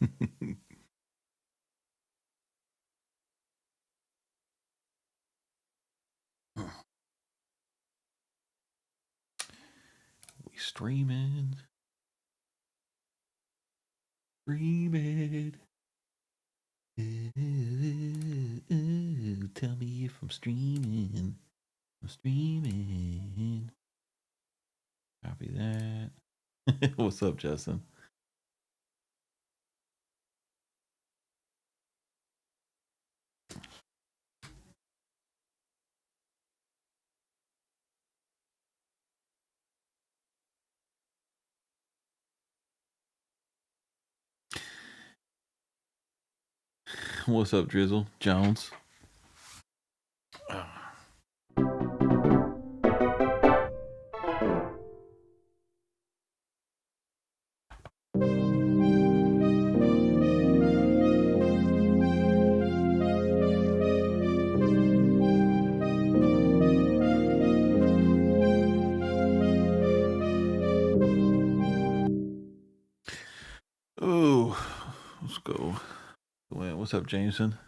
We streaming, streaming. Tell me if I'm streaming. I'm streaming. Copy that. What's up, Justin? What's up, Drizzle Jones? Oh, let's go. What's up, Jameson?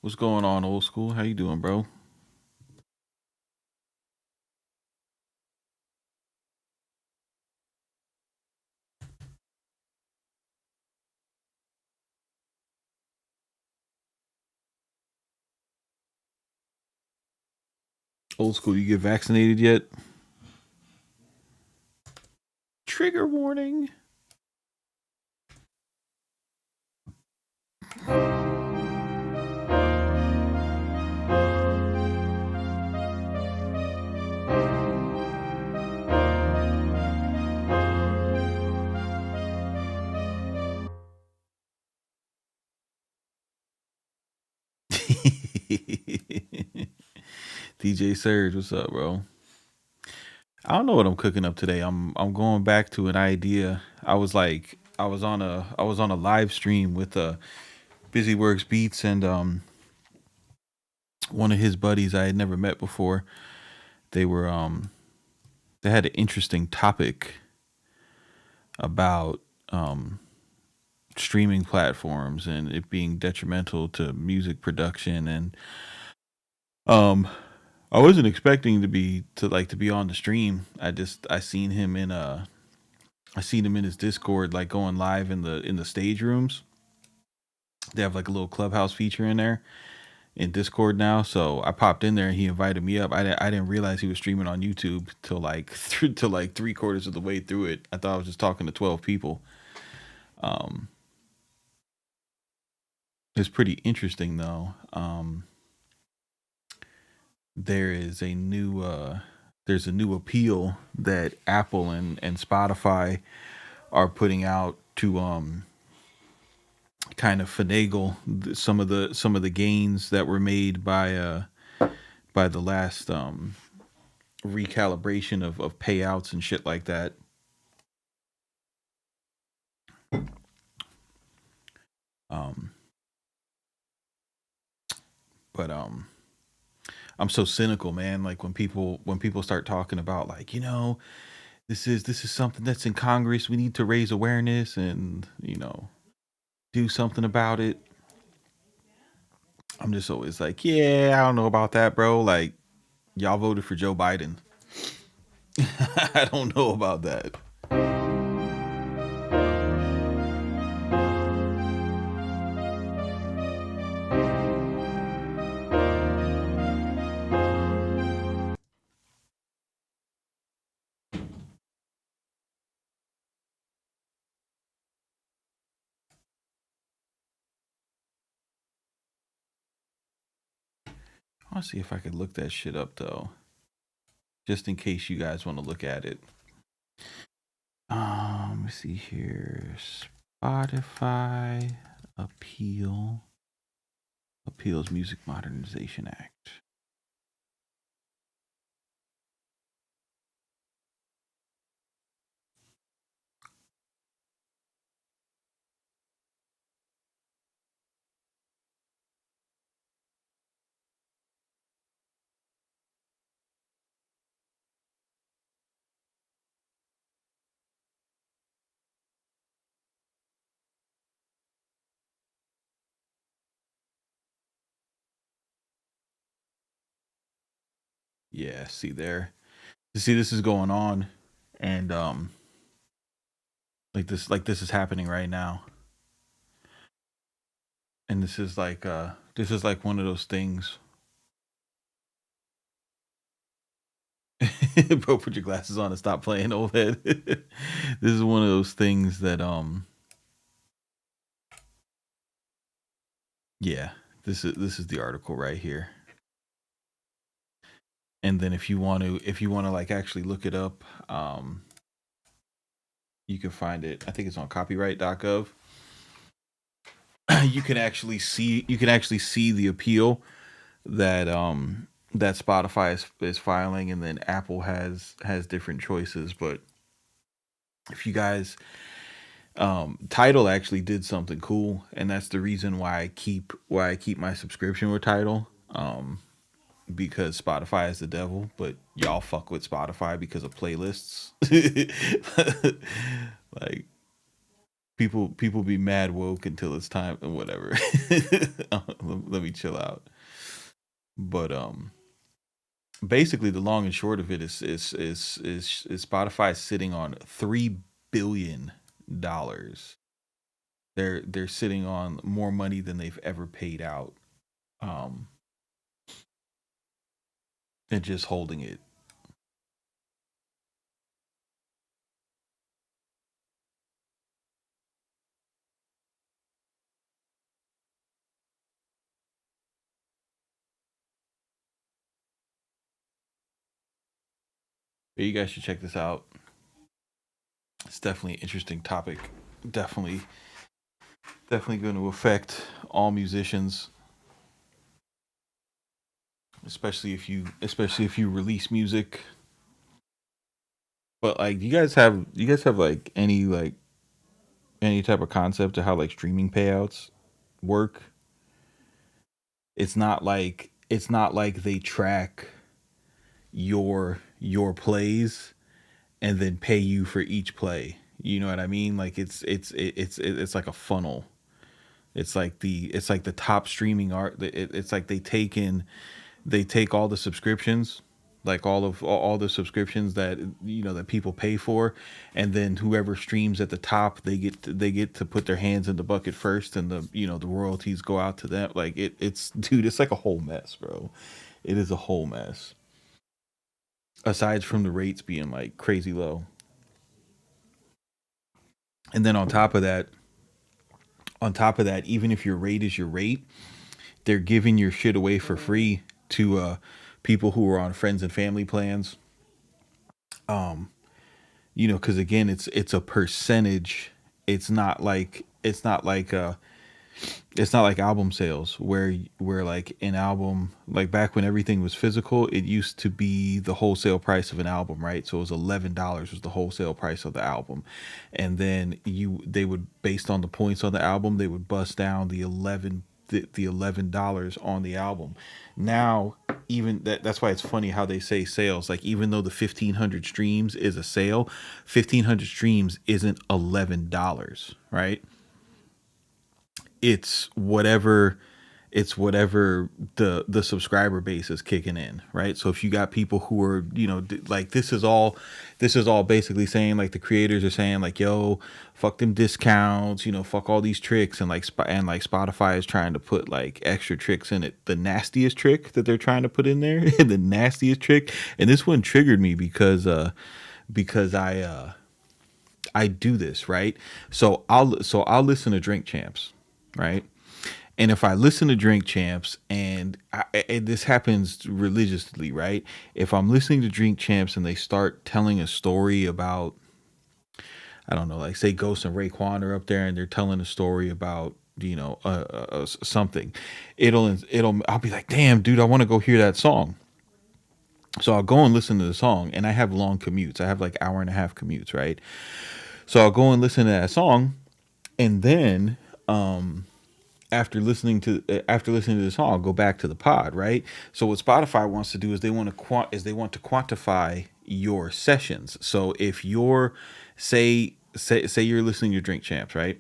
What's going on, old school? How you doing, bro? Old school, you get vaccinated yet? Trigger warning. DJ Surge, what's up, bro? I don't know what I'm cooking up today. I'm going back to an idea. I was on a live stream with Busy Works Beats and one of his buddies I had never met before. They were they had an interesting topic about streaming platforms and it being detrimental to music production and um I wasn't expecting to be on the stream. I seen him in I seen him in his Discord like going live in the stage rooms. They have like a little clubhouse feature in there in Discord now. So I popped in there and he invited me up. I didn't realize he was streaming on YouTube till like till like 3/4 of the way through it. I thought I was just talking to 12 people. Um, it's pretty interesting though. There is a new there's a new appeal that Apple and Spotify are putting out to kind of finagle some of the gains that were made by the last recalibration of payouts and shit like that. Um, but I'm so cynical, man. Like when people start talking about like this is something that's in Congress. We need to raise awareness and do something about it. I'm just always like, yeah, I don't know about that, bro. Like y'all voted for Joe Biden. I don't know about that. I'll see if I could look that shit up though, just in case you guys want to look at it. Let me see here. Spotify appeals Music Modernization Act. Yeah, see there. You see this is going on, and like this is happening right now. And this is like one of those things. Bro, put your glasses on and stop playing, old head. This is one of those things that yeah, this is the article right here. And then if you want to like actually look it up, you can find it. I think it's on copyright.gov. You can actually see the appeal that that Spotify is filing, and then Apple has different choices. But if you guys, Title actually did something cool, and that's the reason why I keep my subscription with Title. Because Spotify is the devil, but y'all fuck with Spotify because of playlists. Like people be mad woke until it's time and whatever. Let me chill out. But basically the long and short of it is Spotify sitting on $3 billion. They're sitting on more money than they've ever paid out. Um, and just holding it. But you guys should check this out. It's definitely an interesting topic. Definitely, definitely going to affect all musicians, especially if you release music. But like, you guys have like any type of concept of how like streaming payouts work? It's not like they track your plays and then pay you for each play. You know what I mean? Like it's like a funnel. It's like the top streaming art. It's like they take all the subscriptions, like all the subscriptions that that people pay for, and then whoever streams at the top, they get to put their hands in the bucket first, and the royalties go out to them. Like it's dude, it's like a whole mess, bro. It is a whole mess. Aside from the rates being like crazy low, and then on top of that, even if your rate is your rate, they're giving your shit away for free to people who are on friends and family plans. Um, because again, it's a percentage. It's not like album sales where like an album, like back when everything was physical, it used to be the wholesale price of an album, right? So it was $11 was the wholesale price of the album, and then they would, based on the points on the album, they would bust down the $11 on the album. Now, even that's why it's funny how they say sales. Like, even though the 1,500 streams is a sale, 1,500 streams isn't $11, right? It's whatever the subscriber base is kicking in, right? So if you got people who are, like, this is all basically saying, like, the creators are saying, like, yo, fuck them discounts, fuck all these tricks, and like Spotify is trying to put like extra tricks in it. The nastiest trick that they're trying to put in there, the nastiest trick, and this one triggered me because I do this, right? So I'll listen to Drink Champs, right? And if I listen to Drink Champs, and this happens religiously, right? If I'm listening to Drink Champs and they start telling a story about, I don't know, like say Ghost and Raekwon are up there and they're telling a story about, something, I'll be like, damn, dude, I want to go hear that song. So I'll go and listen to the song, and I have long commutes. I have like hour and a half commutes, right? So I'll go and listen to that song, and then after listening to the song, I'll go back to the pod, right? So what Spotify wants to do is they want to quantify your sessions. So if you're say you're listening to Drink Champs, right?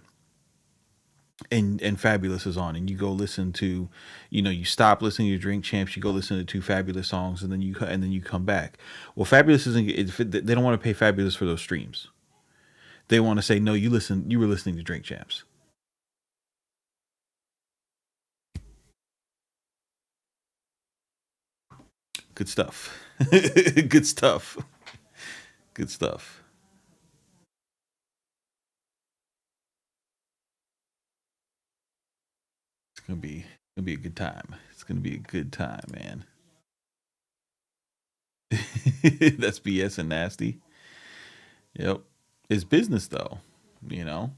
And Fabulous is on, and you go listen to, you stop listening to Drink Champs, you go listen to two Fabulous songs, and then you come back. Well, Fabulous isn't. They don't want to pay Fabulous for those streams. They want to say, no, you were listening to Drink Champs. Good stuff. Good stuff. Good stuff. It's gonna be a good time. It's gonna be a good time, man. That's BS and nasty. Yep. It's business though, you know.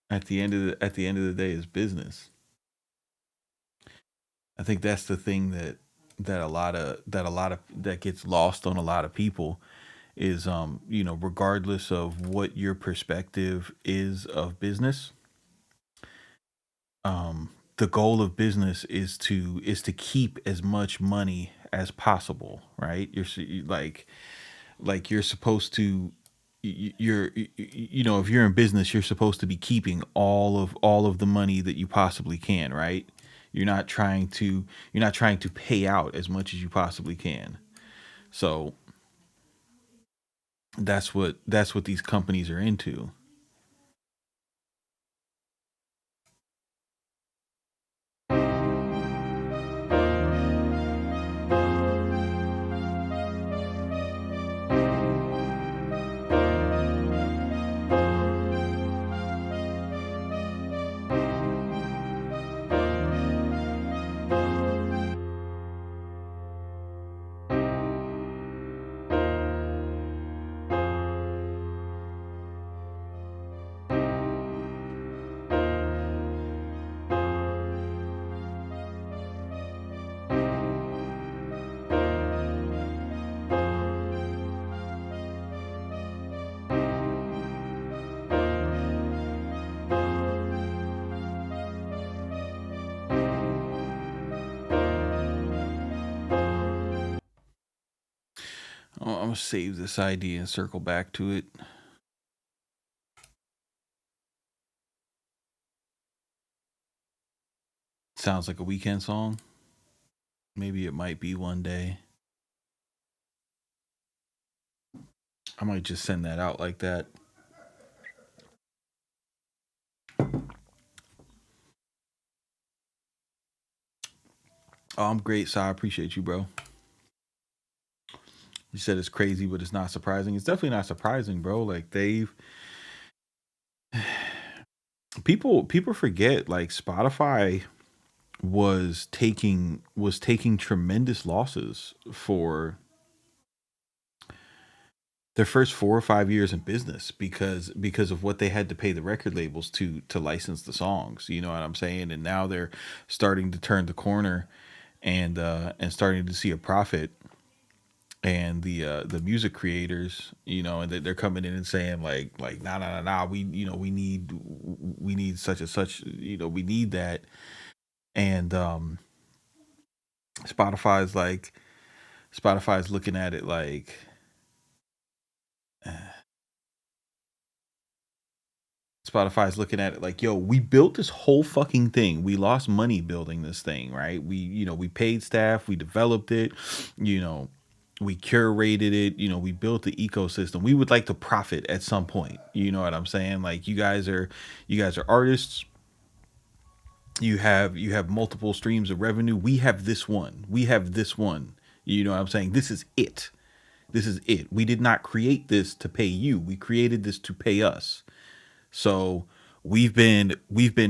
At the end of the day, it's business. I think that's the thing that a lot of that gets lost on a lot of people is, regardless of what your perspective is of business, the goal of business is to keep as much money as possible, right? Like you're supposed to if you're in business, you're supposed to be keeping all of the money that you possibly can, right? You're not trying to pay out as much as you possibly can. So that's what these companies are into. I'm gonna save this idea and circle back to it. Sounds like a weekend song. Maybe it might be one day. I might just send that out like that. Oh, I'm great, so I appreciate you, bro. You said it's crazy, but it's not surprising. It's definitely not surprising, bro. Like they've people forget like Spotify was taking tremendous losses for their first 4 or 5 years in business because of what they had to pay the record labels to license the songs. You know what I'm saying? And now they're starting to turn the corner and starting to see a profit. And the music creators, and they're coming in and saying like nah nah nah nah, we need such and such, we need that. And Spotify's like Spotify's looking at it like, Spotify's looking at it like, yo, we built this whole fucking thing. We lost money building this thing, right? We paid staff, we developed it, you know, we curated it, we built the ecosystem. We would like to profit at some point. You know what I'm saying? Like you guys are artists. You have multiple streams of revenue. We have this one. We have this one. You know what I'm saying? This is it. This is it. We did not create this to pay you. We created this to pay us. So we've been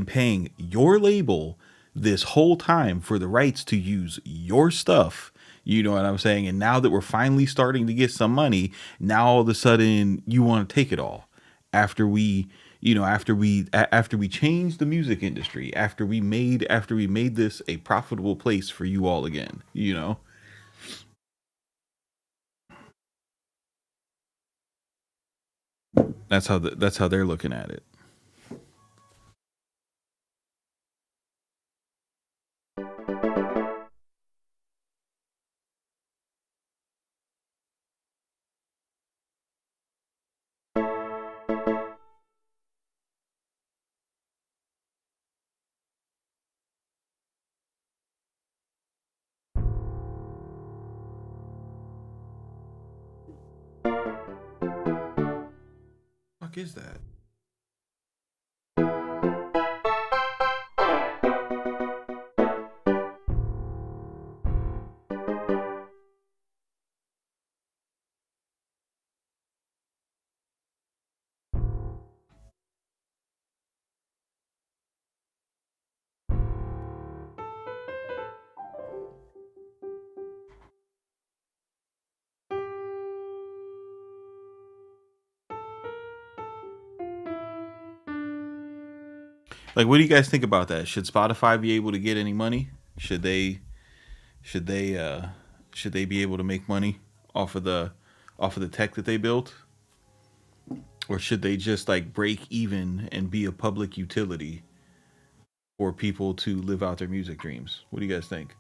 paying your label this whole time for the rights to use your stuff. You know what I'm saying? And now that we're finally starting to get some money, now all of a sudden you want to take it all after we, after we changed the music industry, after we made this a profitable place for you all again, you know? That's how they're looking at it. Fuck is that? Like, what do you guys think about that? Should Spotify be able to get any money? Should they should they uh should they be able to make money off of the tech that they built? Or should they just like break even and be a public utility for people to live out their music dreams? What do you guys think?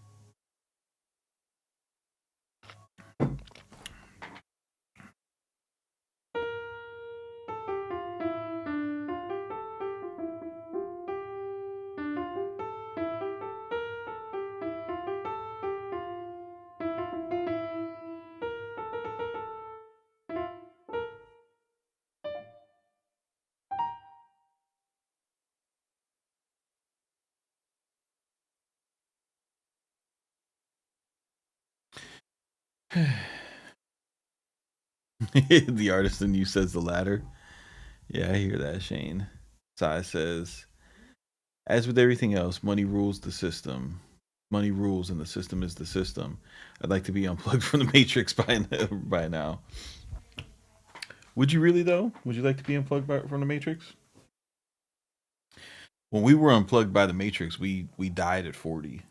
The artist in you says the latter. Yeah, I hear that, Shane. Sai says, as with everything else, money rules the system. Money rules, and the system is the system. I'd like to be unplugged from the Matrix by now. Would you really though? Would you like to be unplugged from the Matrix? When we were unplugged by the Matrix, we died at 40.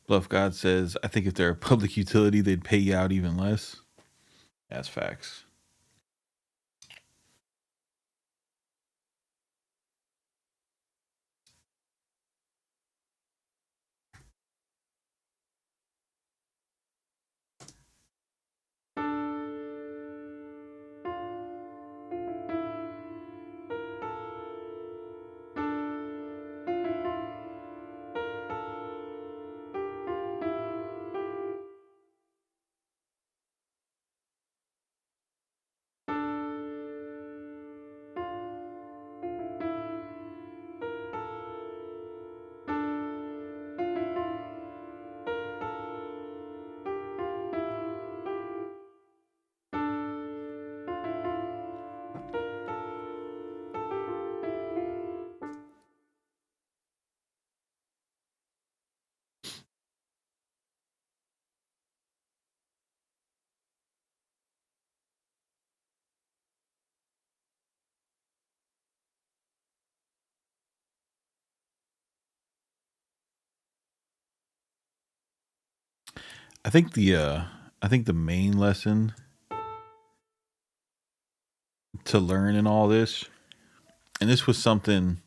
Bluff God says, I think if they're a public utility, they'd pay you out even less. That's facts. I think the main lesson to learn in all this, and this was something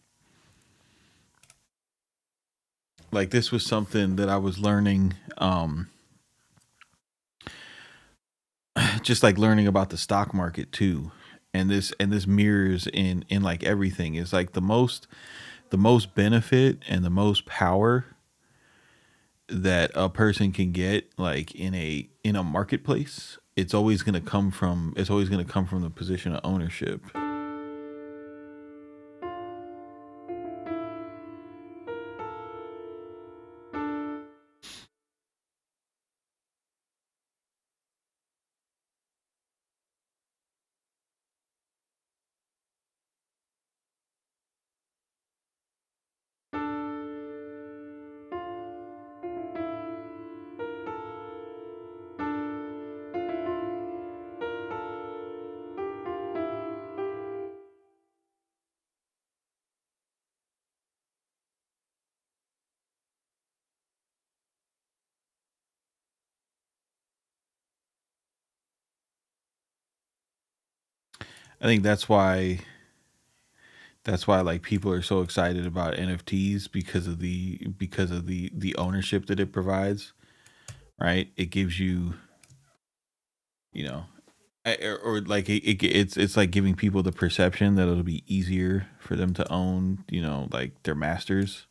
like this was something that I was learning, just like learning about the stock market too. And this mirrors in like everything. Is like the most benefit and the most power that a person can get, like in a marketplace. It's always going to come from the position of ownership. I think that's why like people are so excited about NFTs because of the ownership that it provides, right? It gives you, you know, or like it's like giving people the perception that it'll be easier for them to own, like their masters.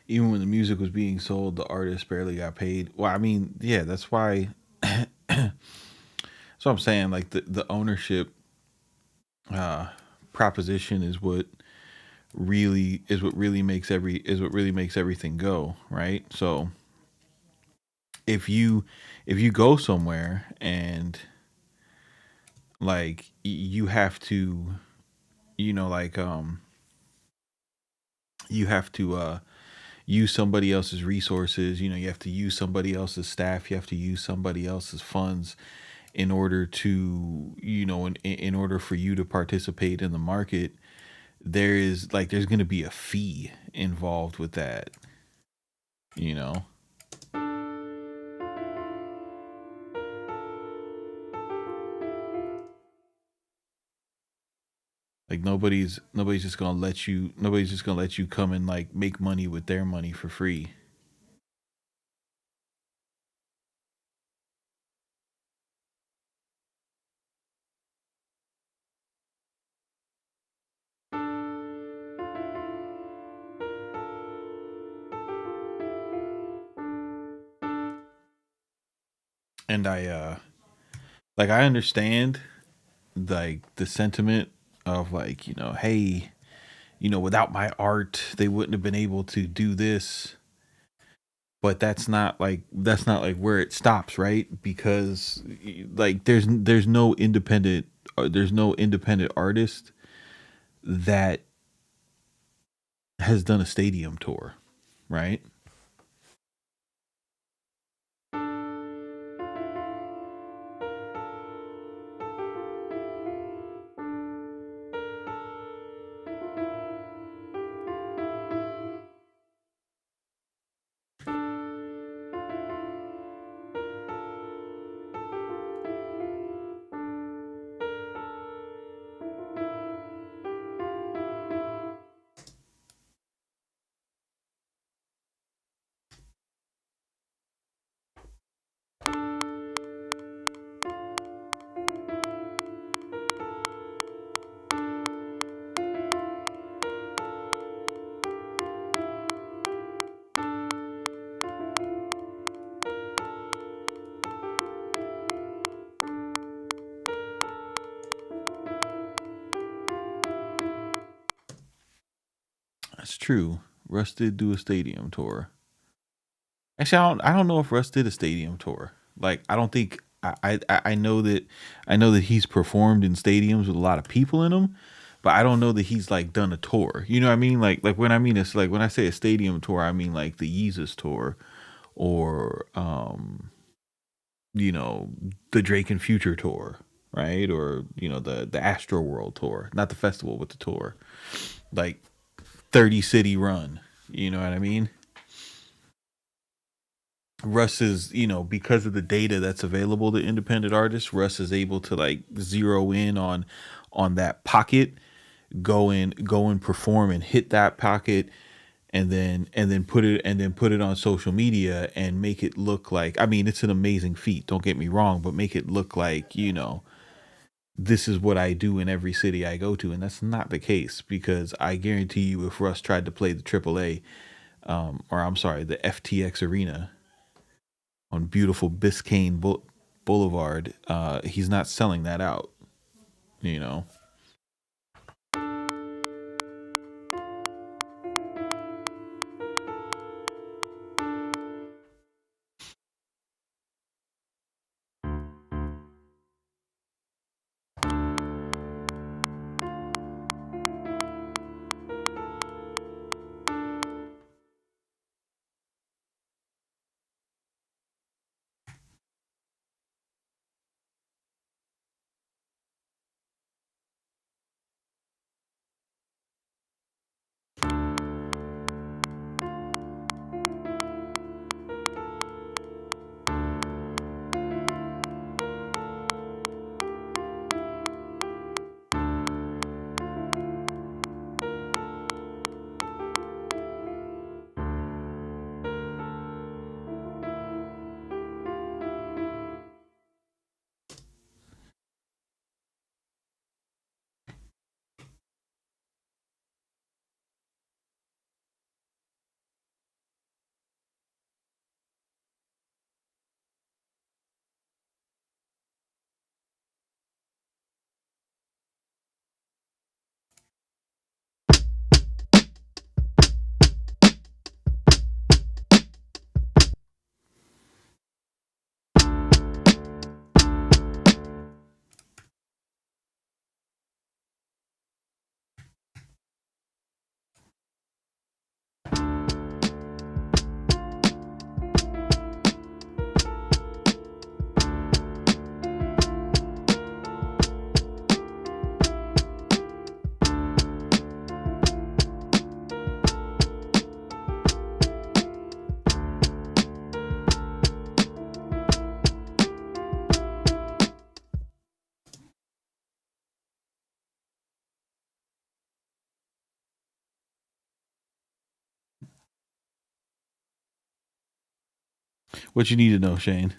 Even when the music was being sold, the artist barely got paid. Well, I mean, yeah, that's why. So I'm saying, like the ownership uh, proposition is what really makes everything go right. So if you go somewhere and like you have to, like you have to use somebody else's resources, you have to use somebody else's staff, you have to use somebody else's funds in order to, in order for you to participate in the market. There's going to be a fee involved with that, you know like nobody's just gonna let you come and like make money with their money for free. And I understand like the sentiment of like, hey, without my art, they wouldn't have been able to do this. But that's not like where it stops, right? Because like there's no independent artist that has done a stadium tour, right? That's true. Russ did do a stadium tour. Actually, I don't know if Russ did a stadium tour. Like, I don't think I know that he's performed in stadiums with a lot of people in them, but I don't know that he's like done a tour. You know what I mean? Like when I mean it's like when I say a stadium tour, I mean like the Yeezus tour or you know, the Drake and Future tour, right? Or, the Astro World tour, not the festival, but the tour. Like 30 city run. You know what I mean? Russ is, because of the data that's available to independent artists, Russ is able to like zero in on that pocket, go and perform and hit that pocket and then put it on social media and make it look like, I mean, it's an amazing feat, don't get me wrong, but make it look like, this is what I do in every city I go to. And that's not the case, because I guarantee you if Russ tried to play the AAA, or I'm sorry, the FTX Arena on beautiful Biscayne Boulevard, he's not selling that out. You know, what you need to know, Shane.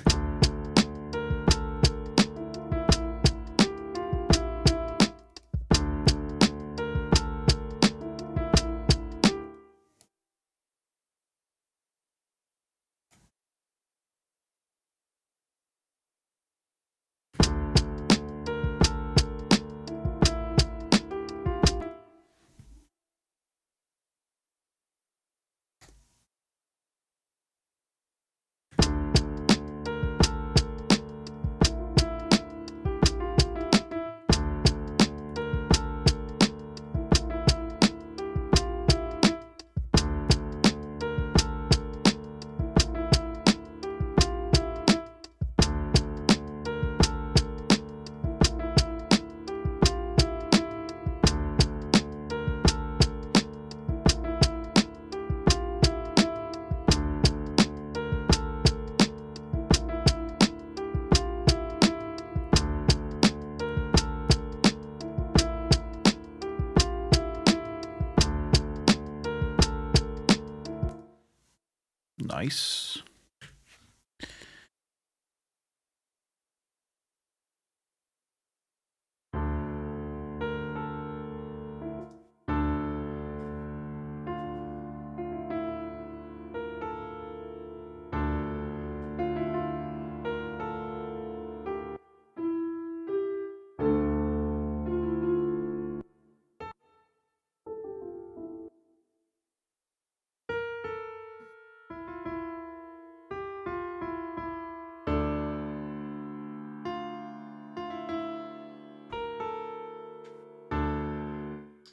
Nice.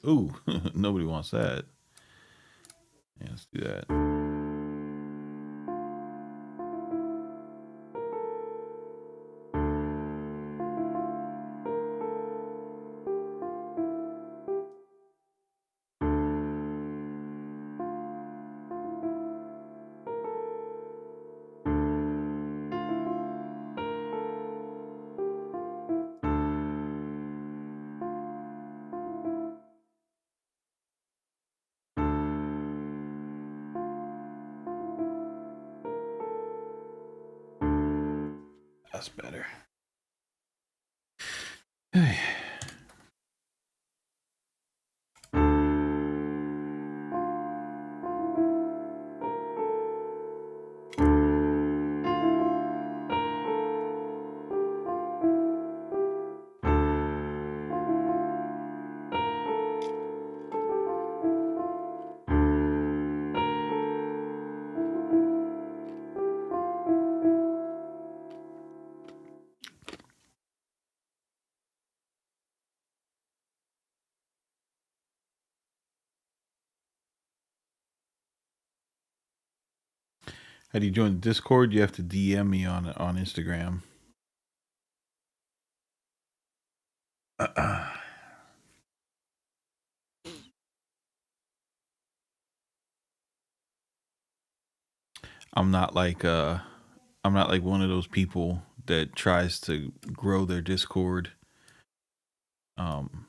Ooh, nobody wants that. Yeah, let's do that. That's better. Hey. How do you join the Discord? You have to DM me on Instagram. I'm not like I'm not like one of those people that tries to grow their Discord. Um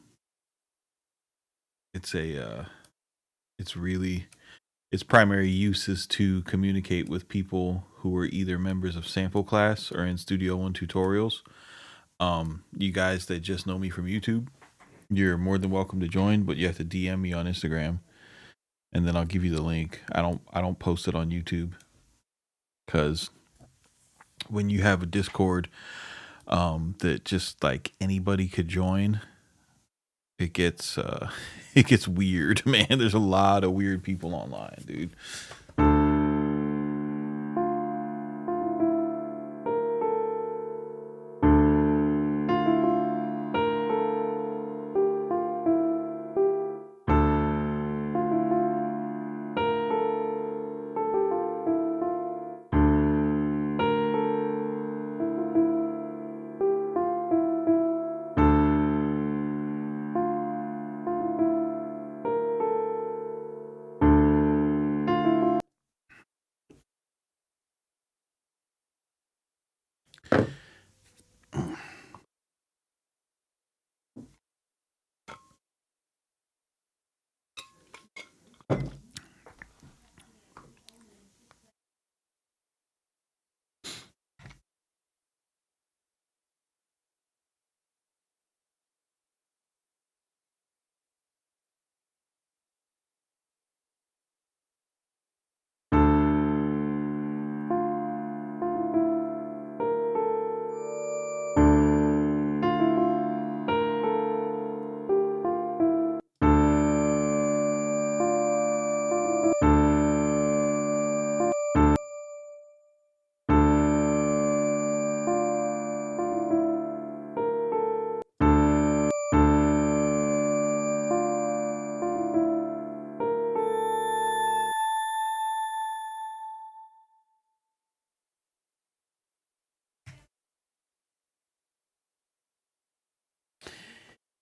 it's a it's really its primary use is to communicate with people who are either members of sample class or in Studio One tutorials. You guys that just know me from YouTube, you're more than welcome to join, but you have to DM me on Instagram and then I'll give you the link. I don't post it on YouTube because when you have a Discord that just like anybody could join, it gets it gets weird, man. There's a lot of weird people online, dude.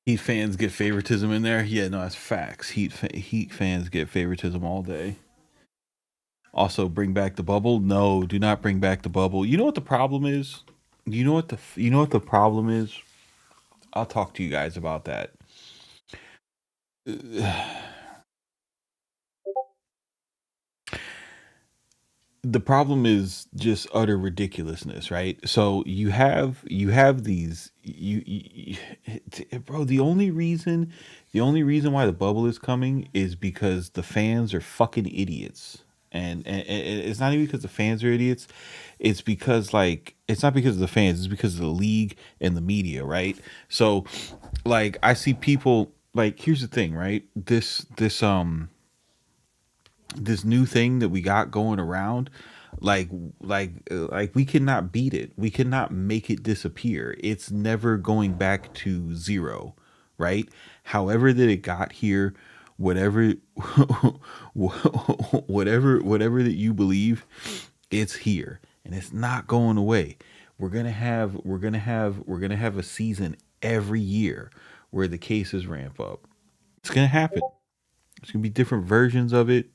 Heat fans get favoritism in there. Yeah, no, that's facts. Heat fans get favoritism all day. Also, bring back the bubble. No, do not bring back the bubble. You know what the problem is? You know what the problem is? I'll talk to you guys about that. the problem is just utter ridiculousness, right? So you have these bro, the only reason why the bubble is coming is because the fans are fucking idiots. And it's not even because the fans are idiots. It's because, like, it's not because of the fans, it's because of the league and the media, right? So, like, I see people, like, here's the thing, right? This new thing that we got going around, like like we cannot beat it, we cannot make it disappear, it's never going back to zero, right? However that it got here, whatever whatever that you believe, it's here and it's not going away. We're gonna have a season every year where the cases ramp up. It's gonna happen. It's gonna be different versions of it.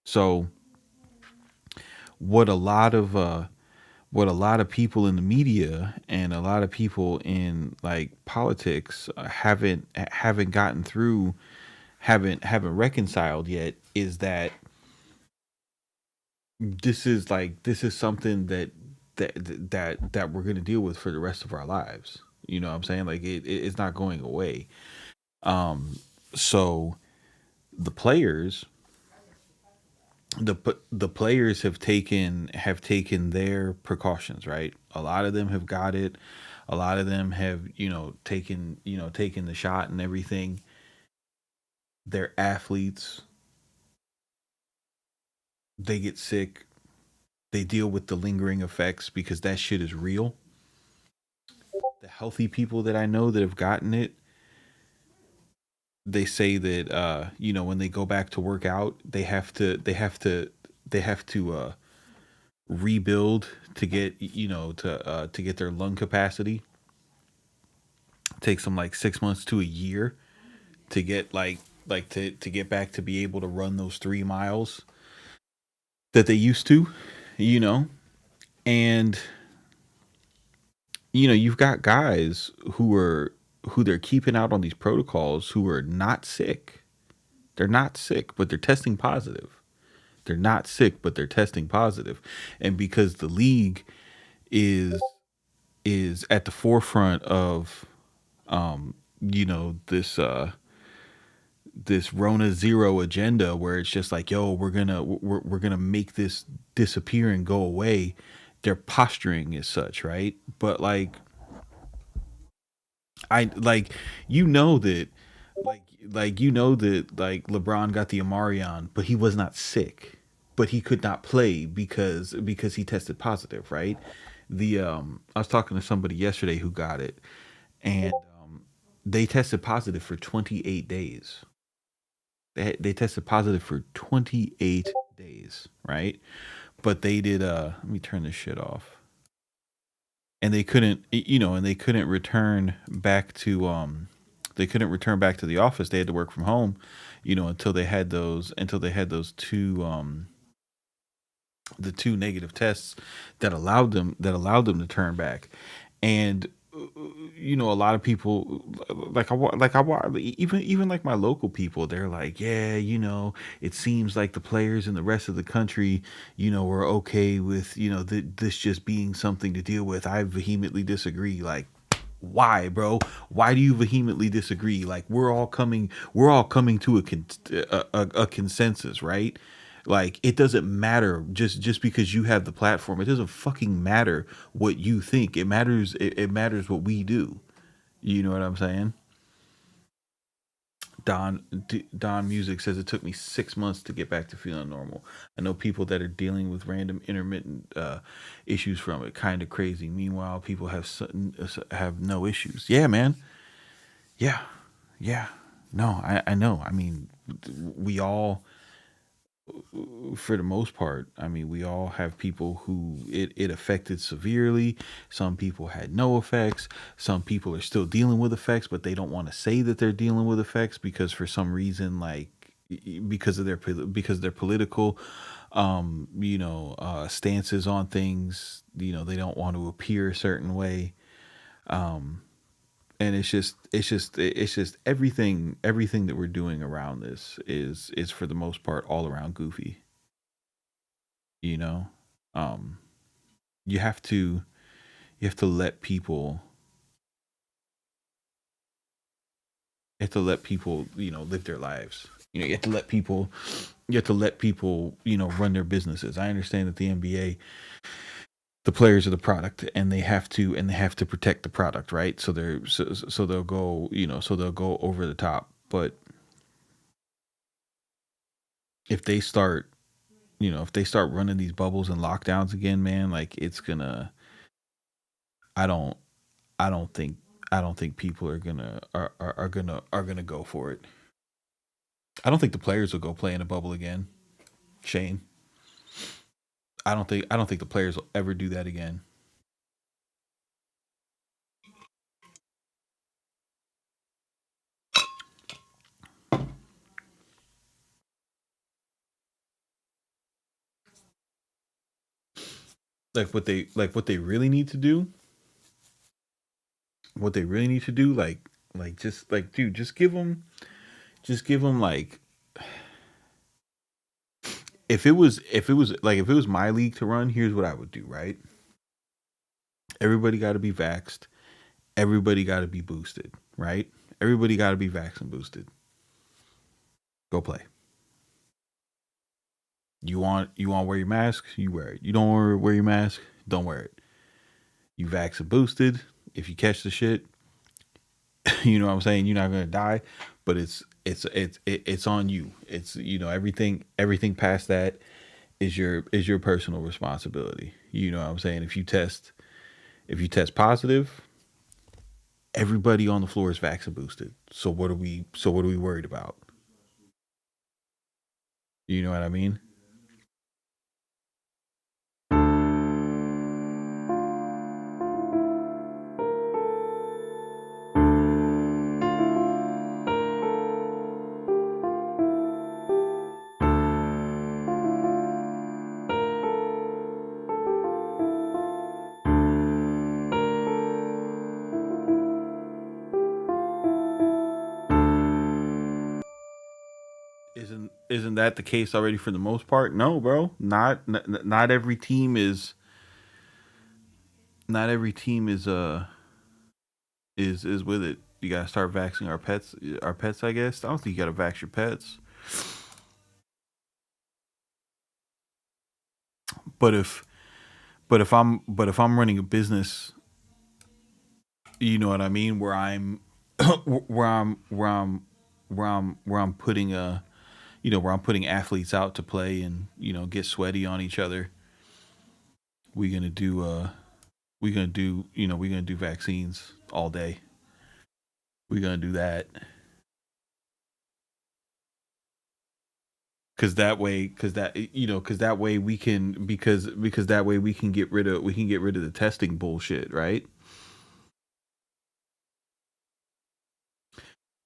So what a lot of people in the media and a lot of people in, like, politics, haven't gotten through, haven't reconciled yet, is that this is something that we're going to deal with for the rest of our lives. You know what I'm saying? Like, it's not going away. um so the players the players have taken their precautions, right? A lot of them have got it. A lot of them have, taken the shot and everything. They're athletes. They get sick. They deal with the lingering effects because that shit is real. The healthy people that I know that have gotten it, they say that, when they go back to work out, they have to rebuild to get, to get their lung capacity. Takes them like 6 months to a year to get, to get back to be able to run those 3 miles that they used to, you know. And you've got guys who they're keeping out on these protocols who are not sick. They're not sick, but they're testing positive. They're not sick, but they're testing positive. And because the league is is at the forefront of, this Rona Zero agenda, where it's just like, yo, we're gonna make this disappear and go away. Their posturing is such, right? But, like, I like that, like LeBron got the Amarion, but he was not sick, but he could not play because he tested positive, right? I was talking to somebody yesterday who got it, and they tested positive for 28 days. They tested positive for 28 days, right? But they did, let me turn this shit off. And they couldn't, and they couldn't return back to the office. They had to work from home, until they had those two, the two negative tests that allowed them to turn back. And a lot of people, even like my local people, they're like, yeah, it seems like the players in the rest of the country, are okay with, this just being something to deal with. I vehemently disagree. Like, why, bro? Why do you vehemently disagree? Like, we're all coming to a consensus, right? Like, it doesn't matter, just because you have the platform. It doesn't fucking matter what you think. It matters what we do. You know what I'm saying? Don Music says it took me 6 months to get back to feeling normal. I know people that are dealing with random intermittent issues from it. Kind of crazy. Meanwhile, people have no issues. Yeah, man. Yeah, yeah. No, I know. I mean, we all, for the most part, I mean, we all have people who it affected severely. Some people had no effects. Some people are still dealing with effects, but they don't want to say that they're dealing with effects because for some reason, like, because of their political, stances on things. They don't want to appear a certain way. And it's just everything that we're doing around this is for the most part all around goofy. You know, um, you have to you have to let people you have to let people live their lives. You have to let people run their businesses. I understand that the NBA, the players are the product, and they have to protect the product, right? So they'll go over the top. But if they start running these bubbles and lockdowns again, man, like it's gonna I don't I don't think I don't think people are gonna go for it. I don't think the players will go play in a bubble again. Shane, I don't think the players will ever do that again. What they really need to do, like just like dude, just give them like if it was my league to run, here's what I would do, right? Everybody got to be vaxxed. Everybody got to be boosted, right? Everybody got to be vaxxed and boosted. Go play. You want to wear your mask? You wear it. You don't want to wear your mask? Don't wear it. You vax and boosted. If you catch the shit, you know what I'm saying. You're not gonna die, but it's on you. It's everything past that is your personal responsibility. You know what I'm saying. If you test positive, everybody on the floor is vax and boosted. So what are we worried about? You know what I mean? Isn't that the case already for the most part? No, bro. Not every team is with it. You gotta start vaccinating our pets. Our pets, I guess. I don't think you gotta vax your pets. But if I'm running a business, you know what I mean, where I'm where I'm where I'm where I'm putting where I'm putting athletes out to play and get sweaty on each other. We gonna do we gonna do vaccines all day. We gonna do that because that way we can because that way we can get rid of the testing bullshit, right?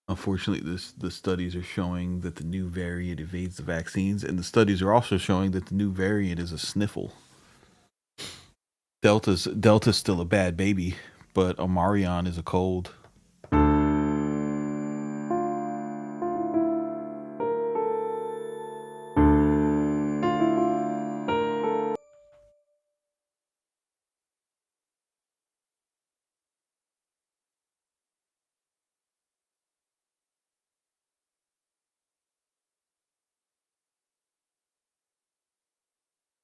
Unfortunately, the studies are showing that the new variant evades the vaccines, and the studies are also showing that the new variant is a sniffle. Delta's still a bad baby, but Omarion is a cold.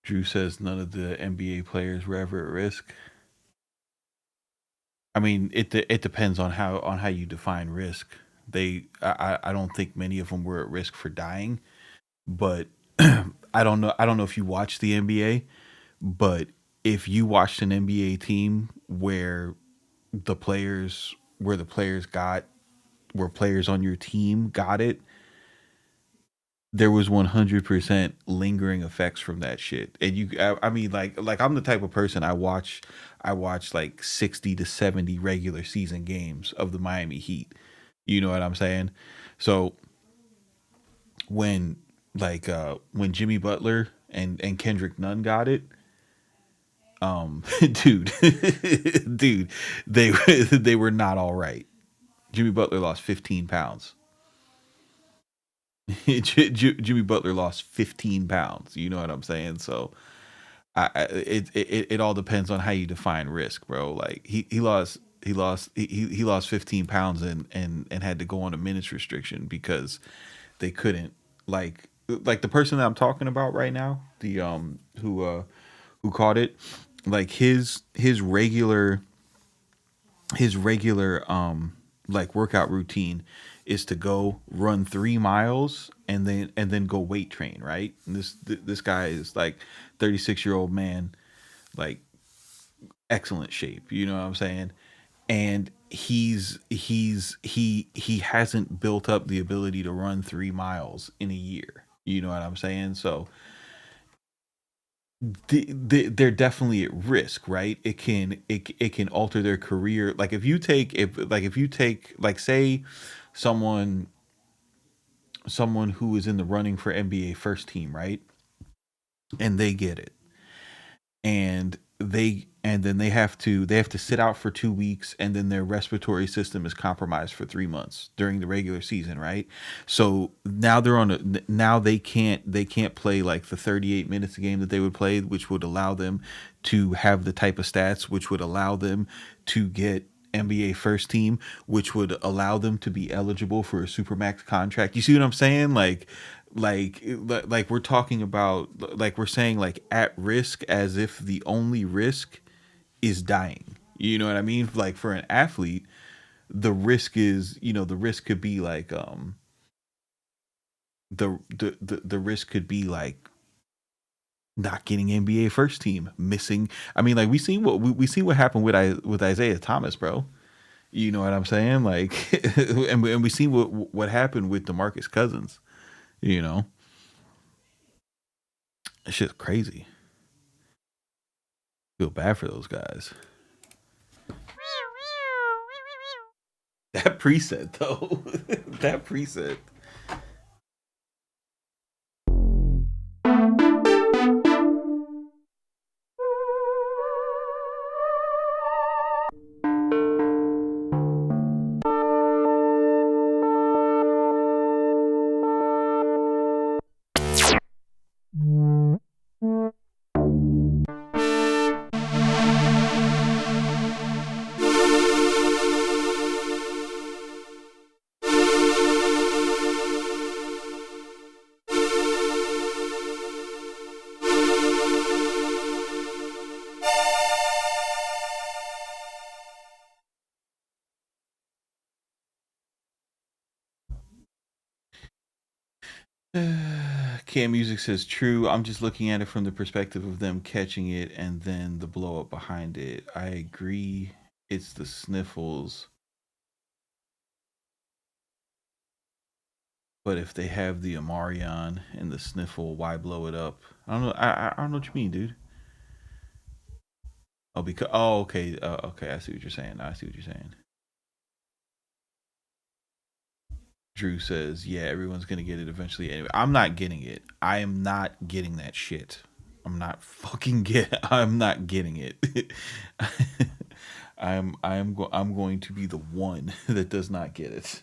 Drew says none of the NBA players were ever at risk. I mean, it depends on how you define risk. I don't think many of them were at risk for dying, but I don't know if you watch the NBA, but if you watched an NBA team where the players got where players on your team got it, there was 100% lingering effects from that shit. And I mean, like I'm the type of person I watch like 60 to 70 regular season games of the Miami Heat. You know what I'm saying? So when when Jimmy Butler and Kendrick Nunn got it, dude, dude, they were not all right. Jimmy Butler lost 15 pounds. Jimmy Butler lost 15 pounds. You know what I'm saying? So It all depends on how you define risk, bro. Like he lost 15 pounds and had to go on a minutes restriction because they couldn't, like the person that I'm talking about right now, the who caught it, like his regular like workout routine is to go run 3 miles and then go weight train, right? And this guy is like 36-year-old man, like excellent shape, you know what I'm saying? And he hasn't built up the ability to run 3 miles in a year, you know what I'm saying? So they're definitely at risk, right? It can alter their career. Like if you take, like, say someone who is in the running for NBA first team, right? And they get it, and then they have to sit out for 2 weeks, and then their respiratory system is compromised for 3 months during the regular season, right? So now now they can't play like the 38 minutes a game that they would play, which would allow them to have the type of stats which would allow them to get NBA first team, which would allow them to be eligible for a supermax contract. You see what I'm saying? Like we're talking about, like we're saying, like at risk, as if the only risk is dying. You know what I mean? Like for an athlete, the risk could be like the risk could be like not getting NBA first team, missing. I mean, like we seen what happened with Isaiah Thomas, bro. You know what I'm saying? Like, and we seen what happened with DeMarcus Cousins. You know, it's just crazy. Feel bad for those guys. That preset though, that preset. Cam Music says true. I'm just looking at it from the perspective of them catching it and then the blow up behind it. I agree. It's the sniffles, but if they have the Amarion and the sniffle, why blow it up? I don't know. I don't know what you mean, dude. Oh, because okay, okay. I see what you're saying. I see what you're saying. Drew says, "Yeah, everyone's gonna get it eventually." Anyway, I'm not getting it. I am not getting that shit. I'm not getting it. I'm going to be the one that does not get it.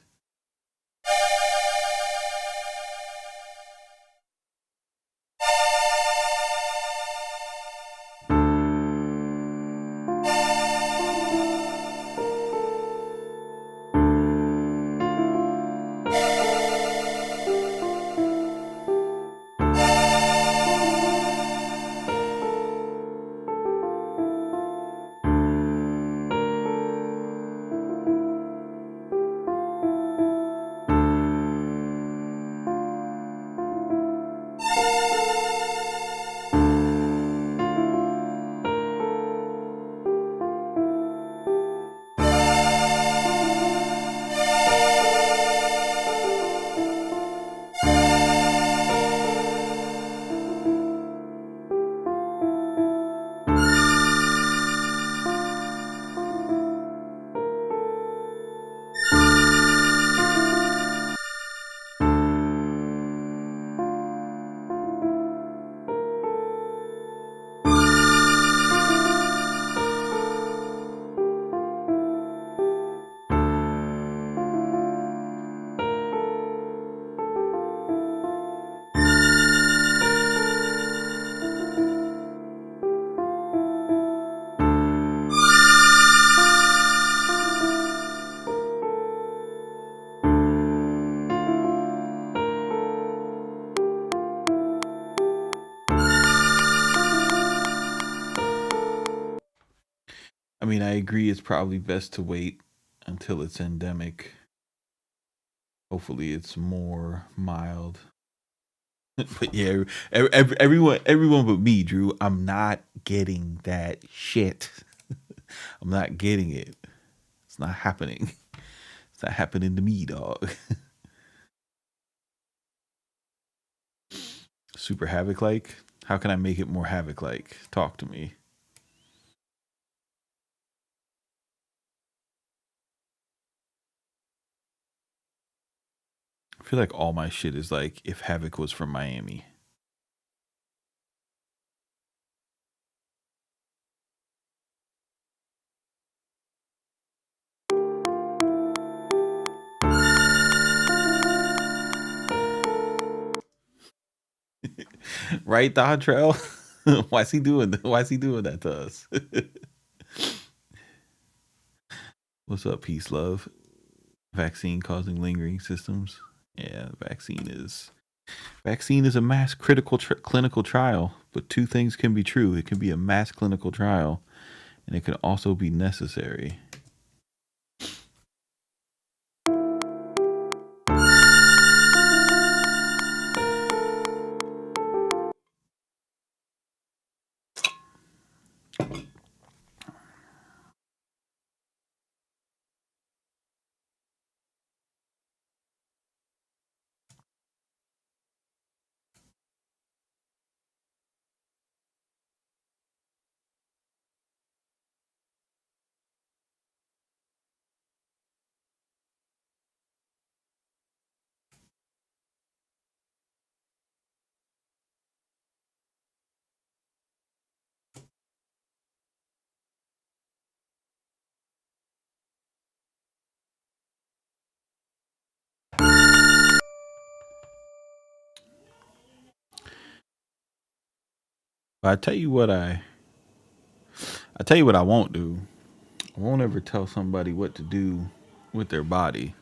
agree. It's probably best to wait until it's endemic. Hopefully, it's more mild. But yeah, everyone but me, Drew. I'm not getting that shit. I'm not getting it. It's not happening. It's not happening to me, dog. Super havoc like. How can I make it more havoc like? Talk to me. I feel like all my shit is like if Havoc was from Miami. Right, Dontrell? Why is he doing that to us? What's up, peace, love? Vaccine causing lingering systems. Yeah, vaccine is a mass clinical trial, but two things can be true. It can be a mass clinical trial, and it can also be necessary. But I tell you what I won't do. I won't ever tell somebody what to do with their body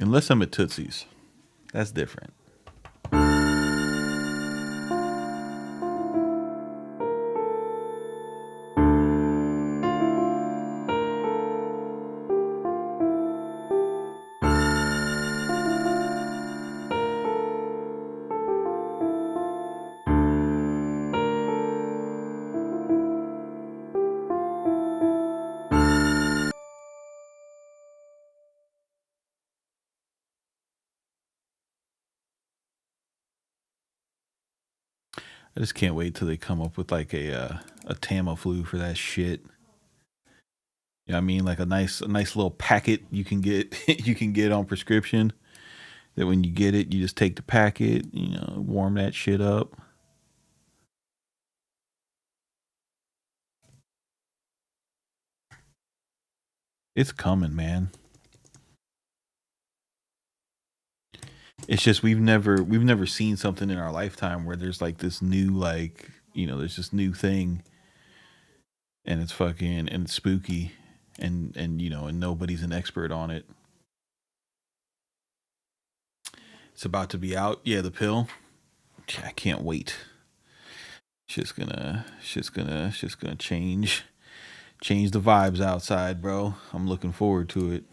unless I'm at Tootsie's. That's different. I just can't wait till they come up with like a Tamiflu for that shit. You know what I mean? Like a nice little packet you can get you can get on prescription. That when you get it, you just take the packet, warm that shit up. It's coming, man. It's just we've never seen something in our lifetime where there's like this new there's this new thing and it's fucking and it's spooky and nobody's an expert on it. It's about to be out. Yeah, the pill. Yeah, I can't wait. It's just gonna change the vibes outside, bro. I'm looking forward to it.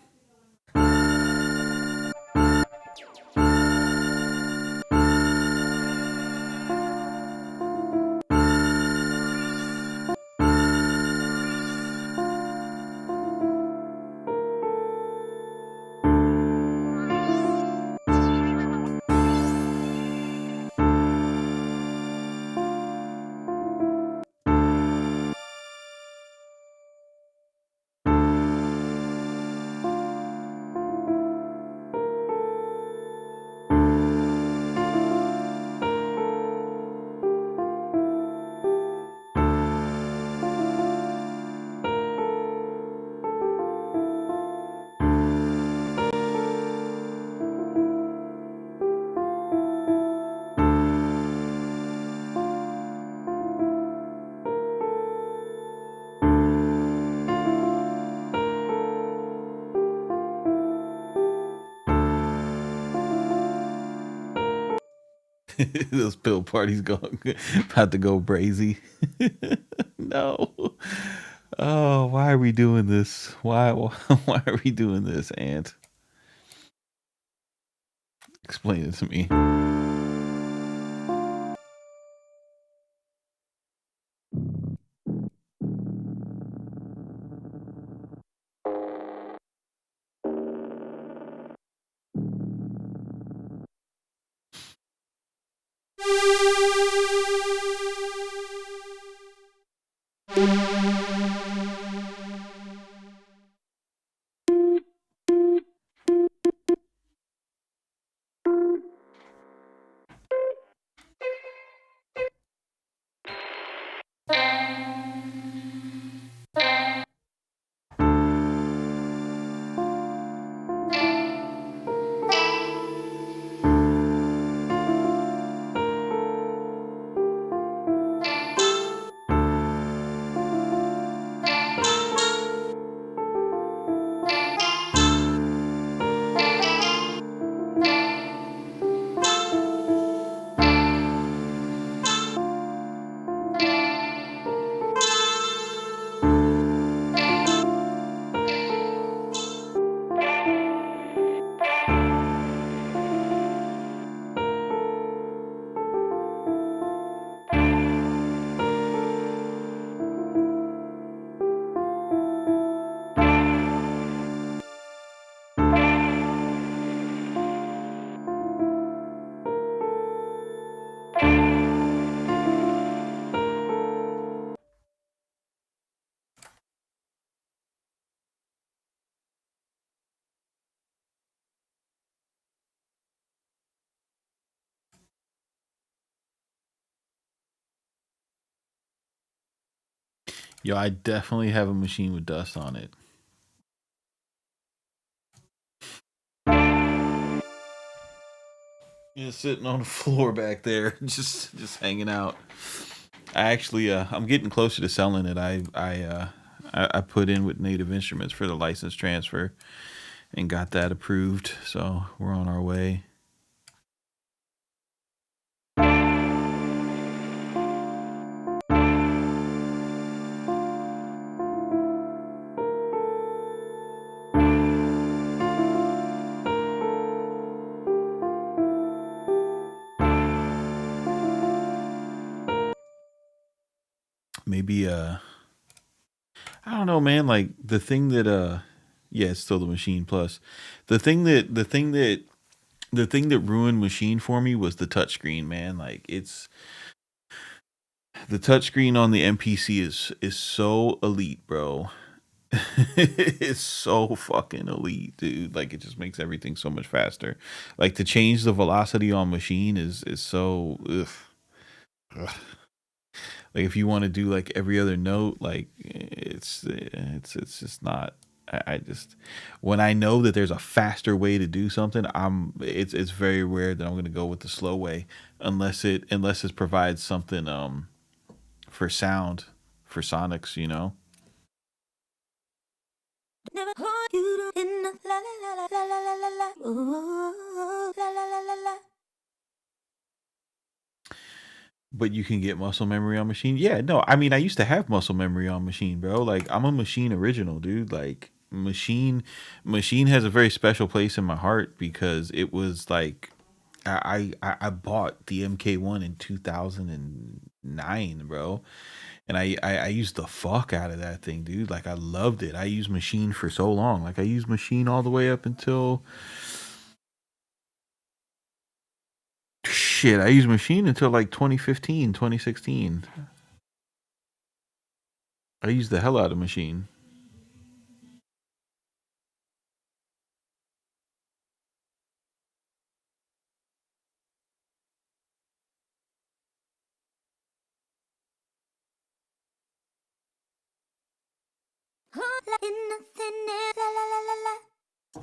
Those pill parties about to go crazy. No. Oh, why are we doing this? Why are we doing this, Ant? Explain it to me. Yo, I definitely have a machine with dust on it. Yeah, sitting on the floor back there, just hanging out. I actually, I'm getting closer to selling it. I put in with Native Instruments for the license transfer and got that approved. So we're on our way. Maybe I don't know, man. Like the thing that yeah, it's still the Machine Plus. The thing that ruined Machine for me was the touchscreen, man. Like it's the touchscreen on the MPC is so elite, bro. It's so fucking elite, dude. Like it just makes everything so much faster. Like to change the velocity on Machine is so ugh. Ugh. Like if you want to do like every other note, like it's just not. I just when I know that there's a faster way to do something, it's very rare that I'm gonna go with the slow way, unless it provides something for sound for Sonics, you know. Never hold you in the la la la la la la la la. Ooh, la la la la la. But you can get muscle memory on Machine. Yeah, no, I mean I used to have muscle memory on Machine, bro. Like I'm a Machine original, dude. Like Machine has a very special place in my heart because it was like I bought the MK1 in 2009, bro. And I used the fuck out of that thing, dude. Like I loved it. I used Machine for so long. Like I used Machine all the way up until shit. I used Machine until like 2015, 2016. I used the hell out of Machine.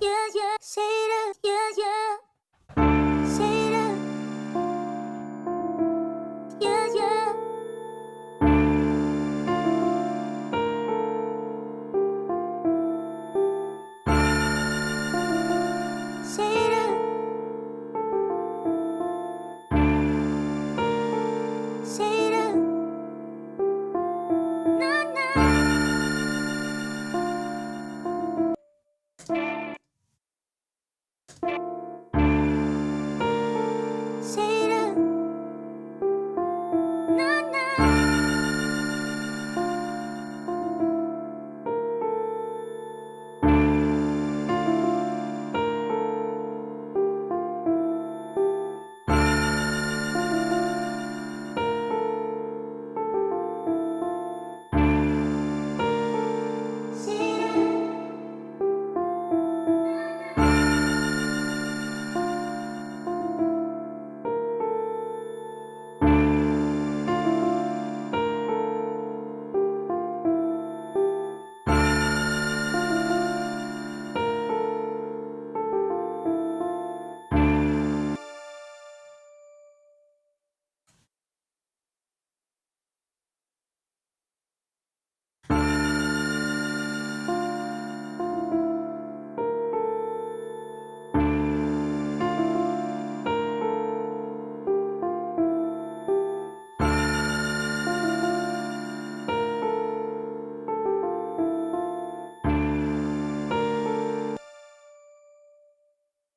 Yeah, yeah, say that, yeah, yeah, say that, yeah, yeah. Say that.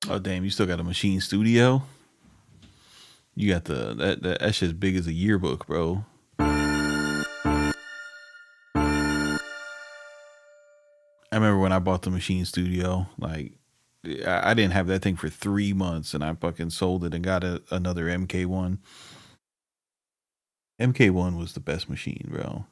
Oh damn, you still got a Machine Studio? You got that shit's big as a yearbook, bro. I remember when I bought the Machine Studio, like I didn't have that thing for 3 months, and I fucking sold it and got another MK1. MK1 was the best machine, bro.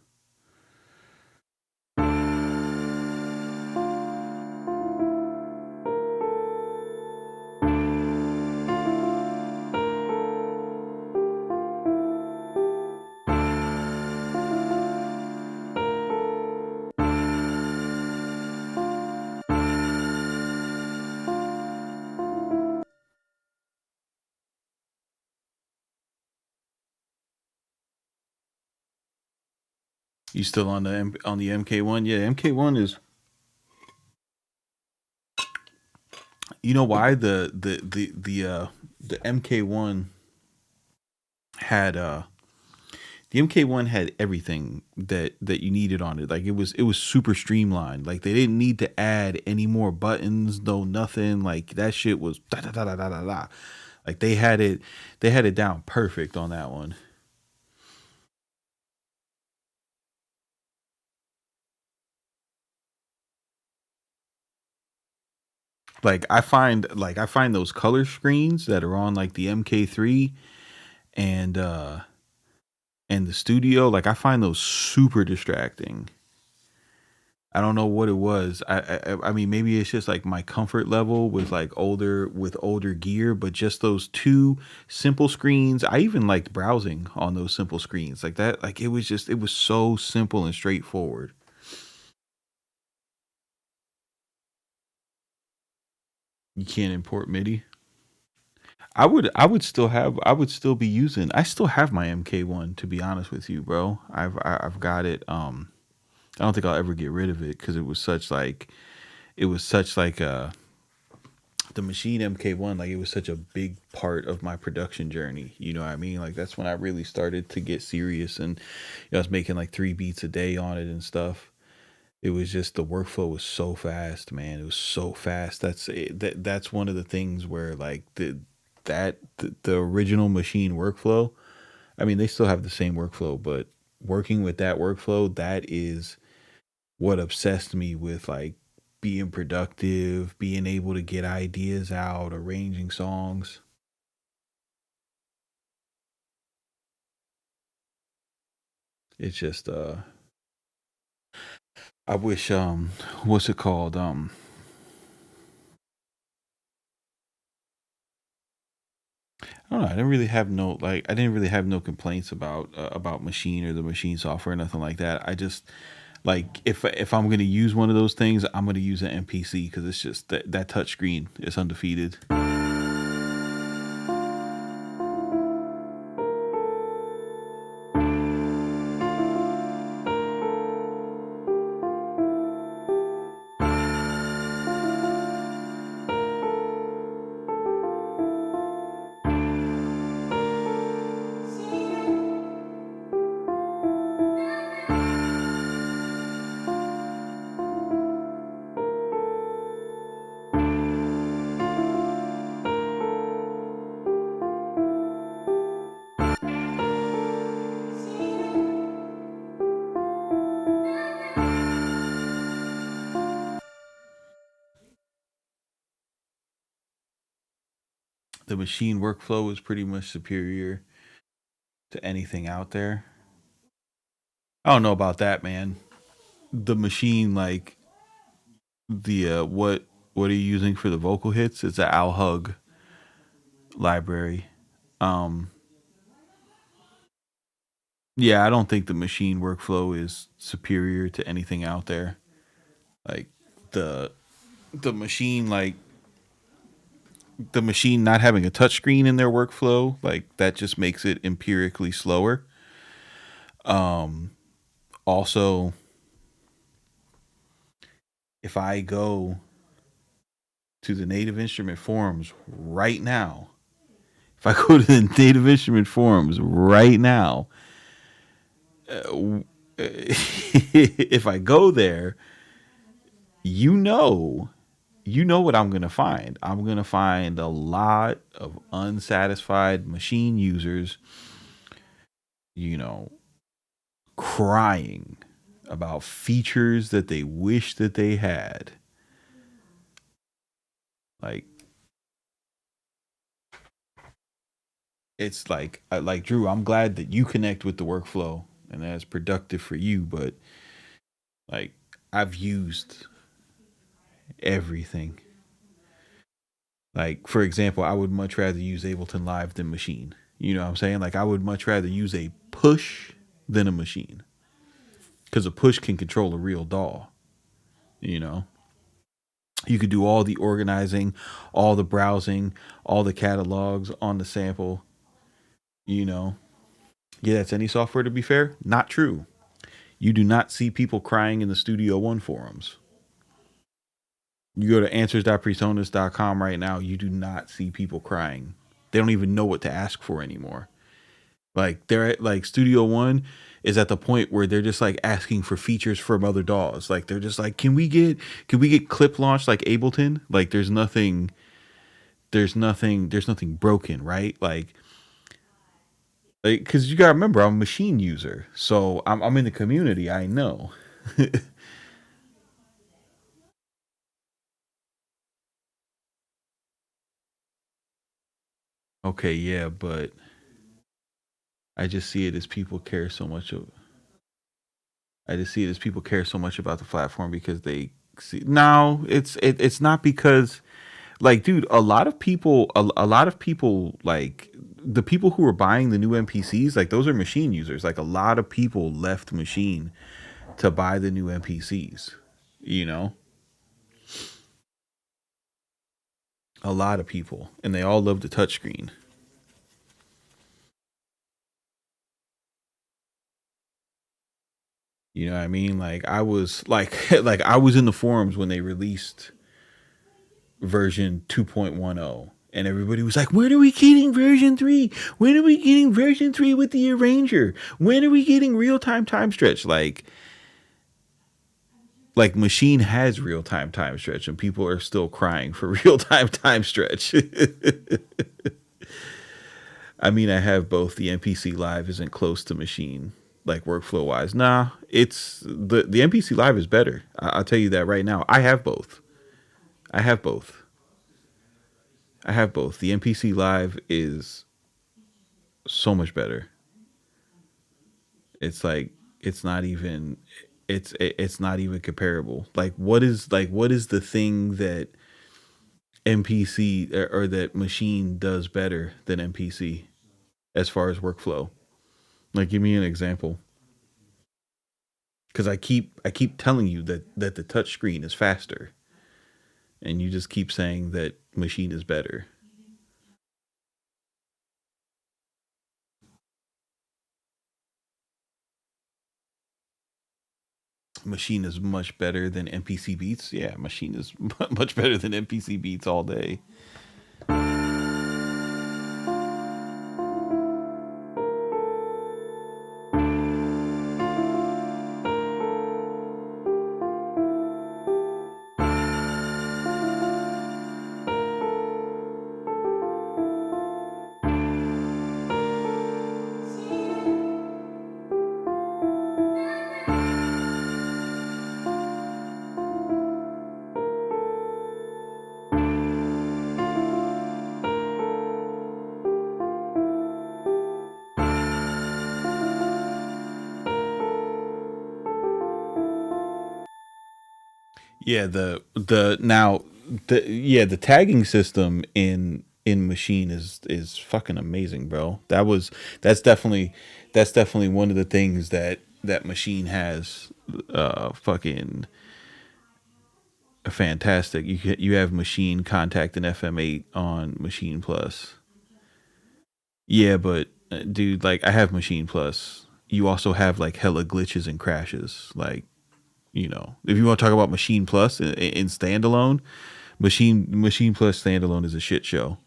You still on the MK1? Yeah, MK1 is. You know why the MK1 had the MK1 had everything that you needed on it. Like it was super streamlined. Like they didn't need to add any more buttons, no nothing. Like that shit was da da da da da da da. Like they had it down perfect on that one. Like I find those color screens that are on like the MK3 and the studio, like I find those super distracting. I don't know what it was. I mean maybe it's just like my comfort level with older gear, but just those two simple screens. I even liked browsing on those simple screens like that. Like it was so simple and straightforward. You can't import MIDI. I would still be using. I still have my MK1 to be honest with you, bro. I've got it. I don't think I'll ever get rid of it because it was such like the machine MK1, like it was such a big part of my production journey. You know what I mean? Like that's when I really started to get serious, and I was making like 3 beats a day on it and stuff. It was just the workflow was so fast, man. It was so fast. That's one of the things where like the original machine workflow. I mean, they still have the same workflow, but working with that workflow, that is what obsessed me with like being productive, being able to get ideas out, arranging songs. It's just I wish what's it called? I don't know. I didn't really have no complaints about machine or the machine software or nothing like that. I just like if I'm gonna use one of those things, I'm gonna use an MPC because it's just that touch screen is undefeated. The machine workflow is pretty much superior to anything out there. I don't know about that, man. The machine, like the what are you using for the vocal hits? It's a Al Hug library. Um, yeah, I don't think the machine workflow is superior to anything out there. Like the the machine, like the machine not having a touchscreen in their workflow, like that just makes it empirically slower. Also, if I go to the Native Instrument forums right now, if I go to the Native Instrument forums right now, if I go there, you know you know what I'm going to find. I'm going to find a lot of unsatisfied machine users, you know, crying about features that they wish that they had. Like, it's like Drew, I'm glad that you connect with the workflow and that's productive for you, but like I've used everything. Like, for example, I would much rather use Ableton Live than Machine. You know what I'm saying? Like, I would much rather use a push than a machine because a push can control a real DAW. You know, you could do all the organizing, all the browsing, all the catalogs on the sample. You know, yeah, that's any software to be fair. Not true. You do not see people crying in the Studio One forums. You go to answers.presonus.com right now, you do not see people crying. They don't even know what to ask for anymore. Like they're at, like Studio One is at the point where they're just like asking for features from other DAWs. Like they're just like, can we get clip launched like Ableton? Like there's nothing broken, right? Like because you gotta remember I'm a machine user, so I'm in the community. I know. Okay, yeah, but I just see it as people care so much of I just see it as people care so much about the platform because they see. No, it's not because like, dude, a lot of people like the people who are buying the new NPCs, like those are machine users. Like a lot of people left machine to buy the new NPCs. You know, a lot of people, and they all love the touchscreen. You know what I mean? Like I was like like I was in the forums when they released version 2.10, and everybody was like, when are we getting version 3? When are we getting version 3 with the arranger? When are we getting real-time time stretch? Like machine has real-time time stretch and people are still crying for real-time time stretch. I mean, I have both. The MPC Live isn't close to machine like workflow wise. Nah, it's the MPC Live is better. I'll tell you that right now. I have both. I have both. I have both. The MPC Live is so much better. It's like it's not even it's not even comparable. Like what is the thing that MPC or that machine does better than MPC as far as workflow? Like give me an example. Cuz I keep telling you that the touch screen is faster and you just keep saying that machine is better. Machine is much better than MPC Beats. Yeah, machine is much better than MPC Beats all day. Yeah, the tagging system in machine is fucking amazing, bro. That's definitely one of the things that machine has fucking fantastic. You have machine contact and FM8 on machine plus. Yeah, but dude, like I have machine plus. You also have like hella glitches and crashes. Like, if you want to talk about machine plus in standalone, machine plus standalone is a shit show.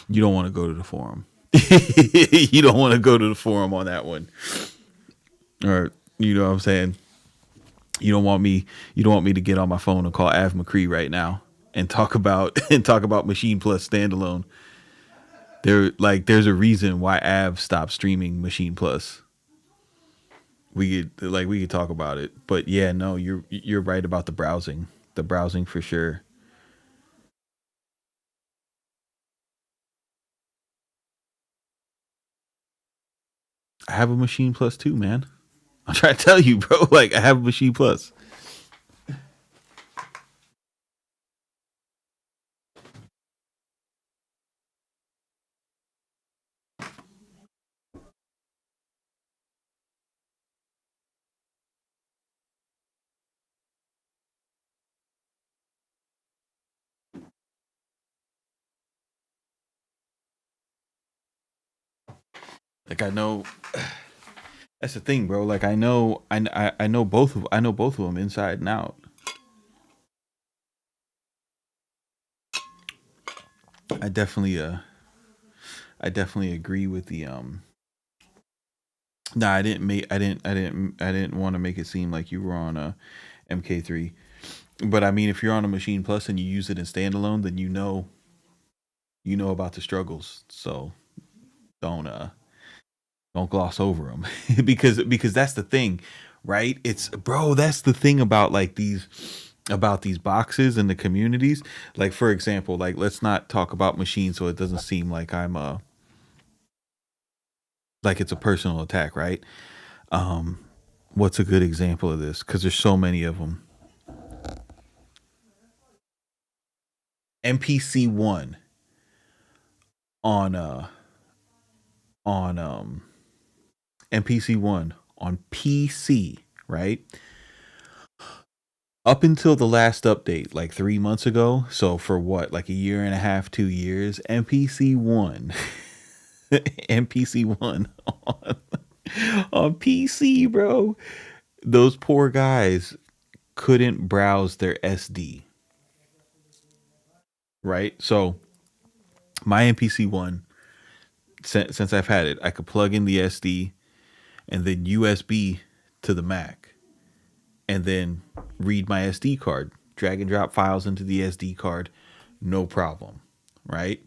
You don't want to go to the forum. You don't want to go to the forum on that one. Or you know what I'm saying? You don't want me to get on my phone and call Av McCree right now. and talk about and talk about Machine Plus standalone. There's a reason why Av stopped streaming Machine Plus. We could talk about it, but yeah, no, you're right about the browsing for sure. I have a Machine Plus too, man. I'm trying to tell you, bro. Like I have a Machine Plus. Like I know that's the thing, bro. Like I know both of them inside and out. I definitely I definitely agree with the No, I didn't want to make it seem like you were on a MK3. But I mean, if you're on a Machine Plus and you use it in standalone, then you know about the struggles. So don't don't gloss over them because that's the thing, right? It's bro, that's the thing about these boxes and the communities. Like for example, like let's not talk about machines so it doesn't seem like I'm like it's a personal attack, right? Um what's a good example of this cuz there's so many of them. NPC 1 on on NPC 1 on PC, right? Up until the last update, like 3 months ago. So for what, like a year and a half, 2 years, NPC one, NPC one on PC, bro. Those poor guys couldn't browse their SD, right? So my NPC one, since I've had it, I could plug in the SD and then USB to the Mac, and then read my SD card, drag and drop files into the SD card, no problem, right?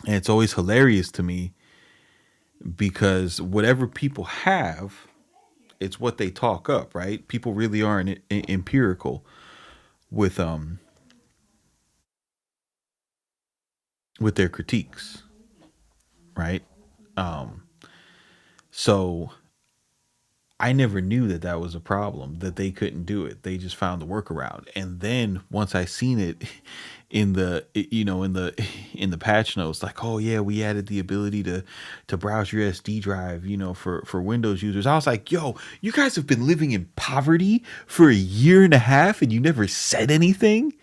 And it's always hilarious to me because whatever people have, it's what they talk up, right? People really aren't empirical with with their critiques, right? Um so I never knew that that was a problem, that they couldn't do it. They just found the workaround. And then once I seen it in the in the patch notes, like, oh yeah, we added the ability to browse your SD drive, for Windows users. I was like, yo, you guys have been living in poverty for a year and a half and you never said anything.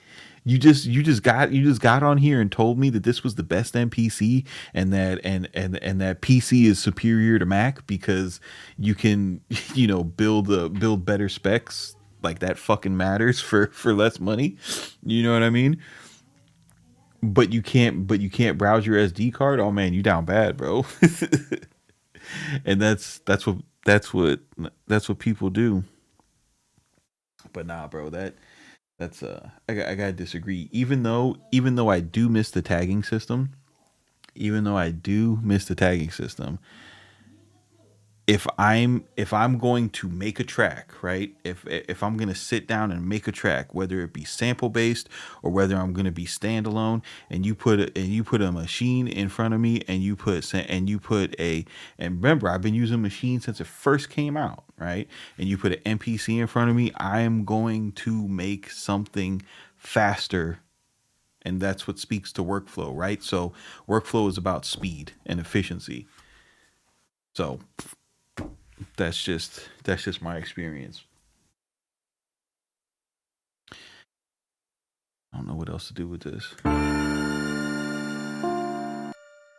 You just got on here and told me that this was the best NPC, and that PC is superior to Mac because you can build better specs. Like that fucking matters for less money. You know what I mean? But you can't browse your SD card. Oh man, you down bad, bro. And that's what people do. But nah, bro, that's I gotta disagree. Even though I do miss the tagging system, even though I do miss the tagging system, if I'm going to make a track, right? If I'm gonna sit down and make a track, whether it be sample based or whether I'm gonna be standalone, and you put a machine in front of me, and you put a and remember I've been using machine since it first came out, right? And you put an NPC in front of me, I am going to make something faster, and that's what speaks to workflow, right? So workflow is about speed and efficiency. So that's just my experience. I don't know what else to do with this.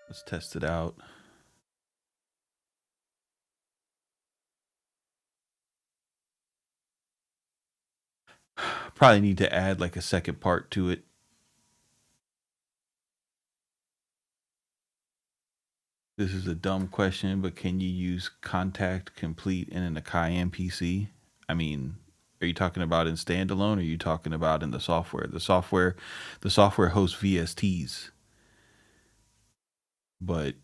Let's test it out. Probably need to add like a second part to it. This is a dumb question, but can you use contact complete in an Akai MPC? I mean, Are you talking about in standalone or are you talking about in the software? The software hosts VSTs, but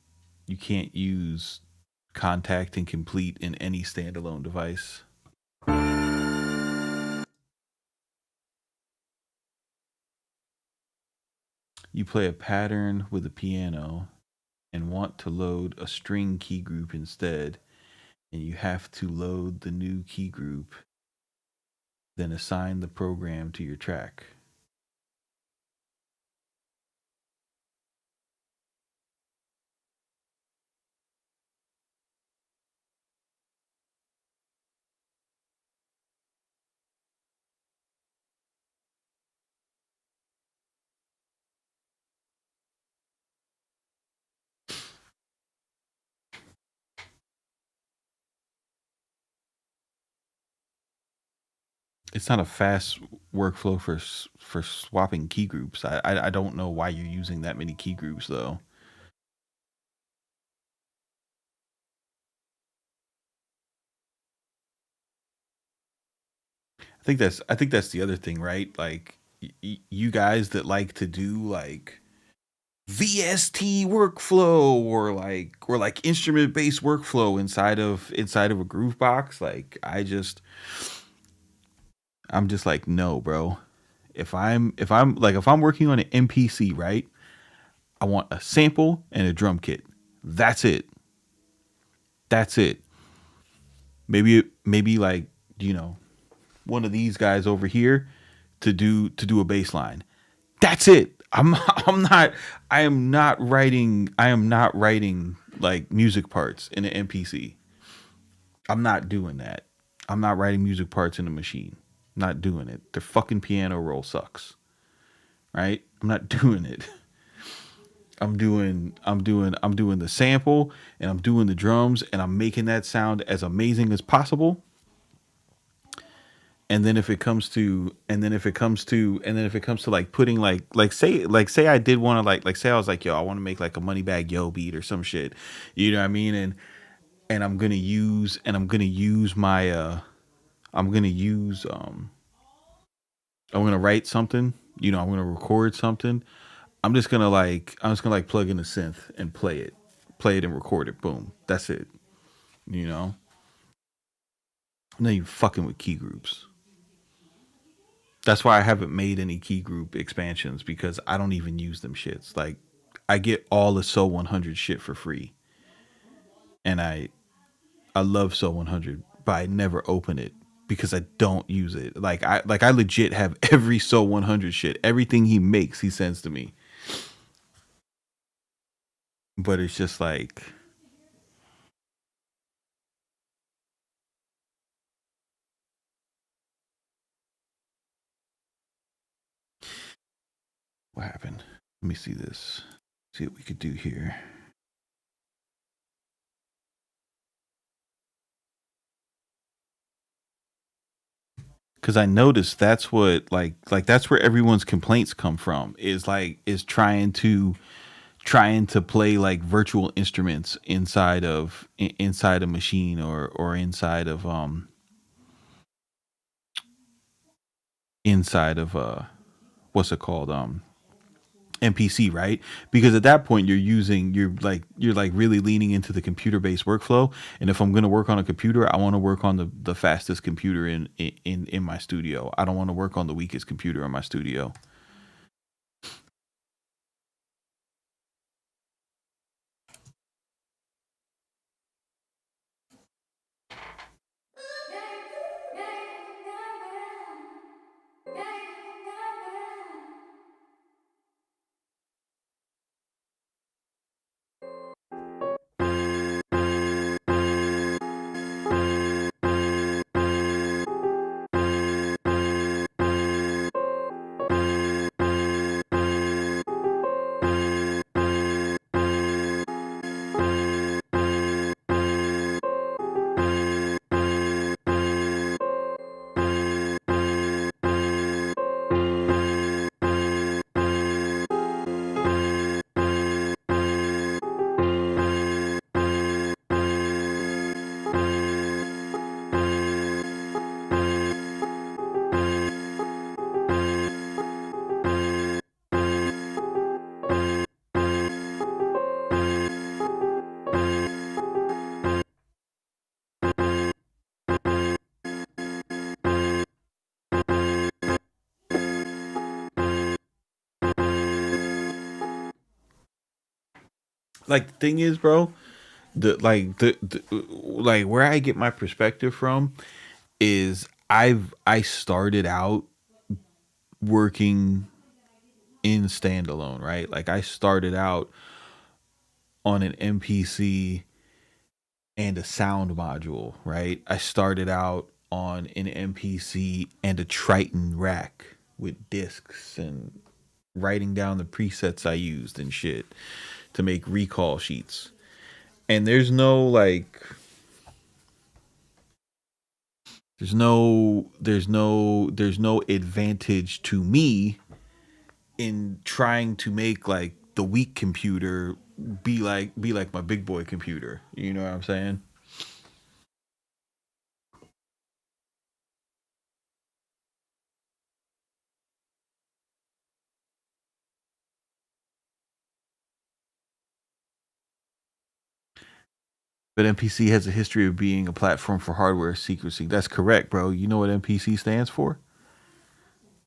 you can't use contact and complete in any standalone device. You play a pattern with a piano and want to load a string key group instead, and you have to load the new key group, then assign the program to your track. It's not a fast workflow for swapping key groups. I don't know why you're using that many key groups though. I think that's the other thing, right? Like you guys that like to do like VST workflow or like instrument based workflow inside of a groove box. Like I'm just like no, bro. If I'm working on an MPC, right? I want a sample and a drum kit. That's it. That's it. Maybe like you know one of these guys over here to do a bass line. That's it. I'm not I am not writing like music parts in an MPC. I'm not doing that. I'm not writing music parts in a machine. I'm not doing it. The fucking piano roll sucks. Right? I'm not doing it. I'm doing the sample and I'm doing the drums and I'm making that sound as amazing as possible. And then if it comes to like putting like say I did want to like say I was like yo I want to make like a money bag yo beat or some shit, you know what I mean, and I'm gonna use my I'm gonna use I'm gonna write something, I'm gonna record something. I'm just gonna like plug in a synth and play it and record it, boom, that's it, you know. And then you fucking with key groups. That's why I haven't made any key group expansions because I don't even use them shits. Like I get all the So 100 shit for free, and I love So 100, but I never open it because I don't use it. Like I legit have every So 100 shit. Everything he makes, he sends to me. But it's just like what happened? Let me see this. See what we could do here. Cause I noticed that's what like that's where everyone's complaints come from is trying to play like virtual instruments inside a machine or inside of what's it called MPC, right? Because at that point you're like really leaning into the computer based workflow. And if I'm going to work on a computer, I want to work on the fastest computer in my studio. I don't want to work on the weakest computer in my studio. like the thing is, bro, the like where I get my perspective from is I started out working in standalone, right? Like I started out on an MPC and a sound module, right? I started out on an MPC and a Triton rack with discs and writing down the presets I used and shit to make recall sheets. And there's no advantage to me in trying to make like the weak computer be like my big boy computer. You know what I'm saying? But MPC has a history of being a platform for hardware secrecy. That's correct, bro. You know what MPC stands for?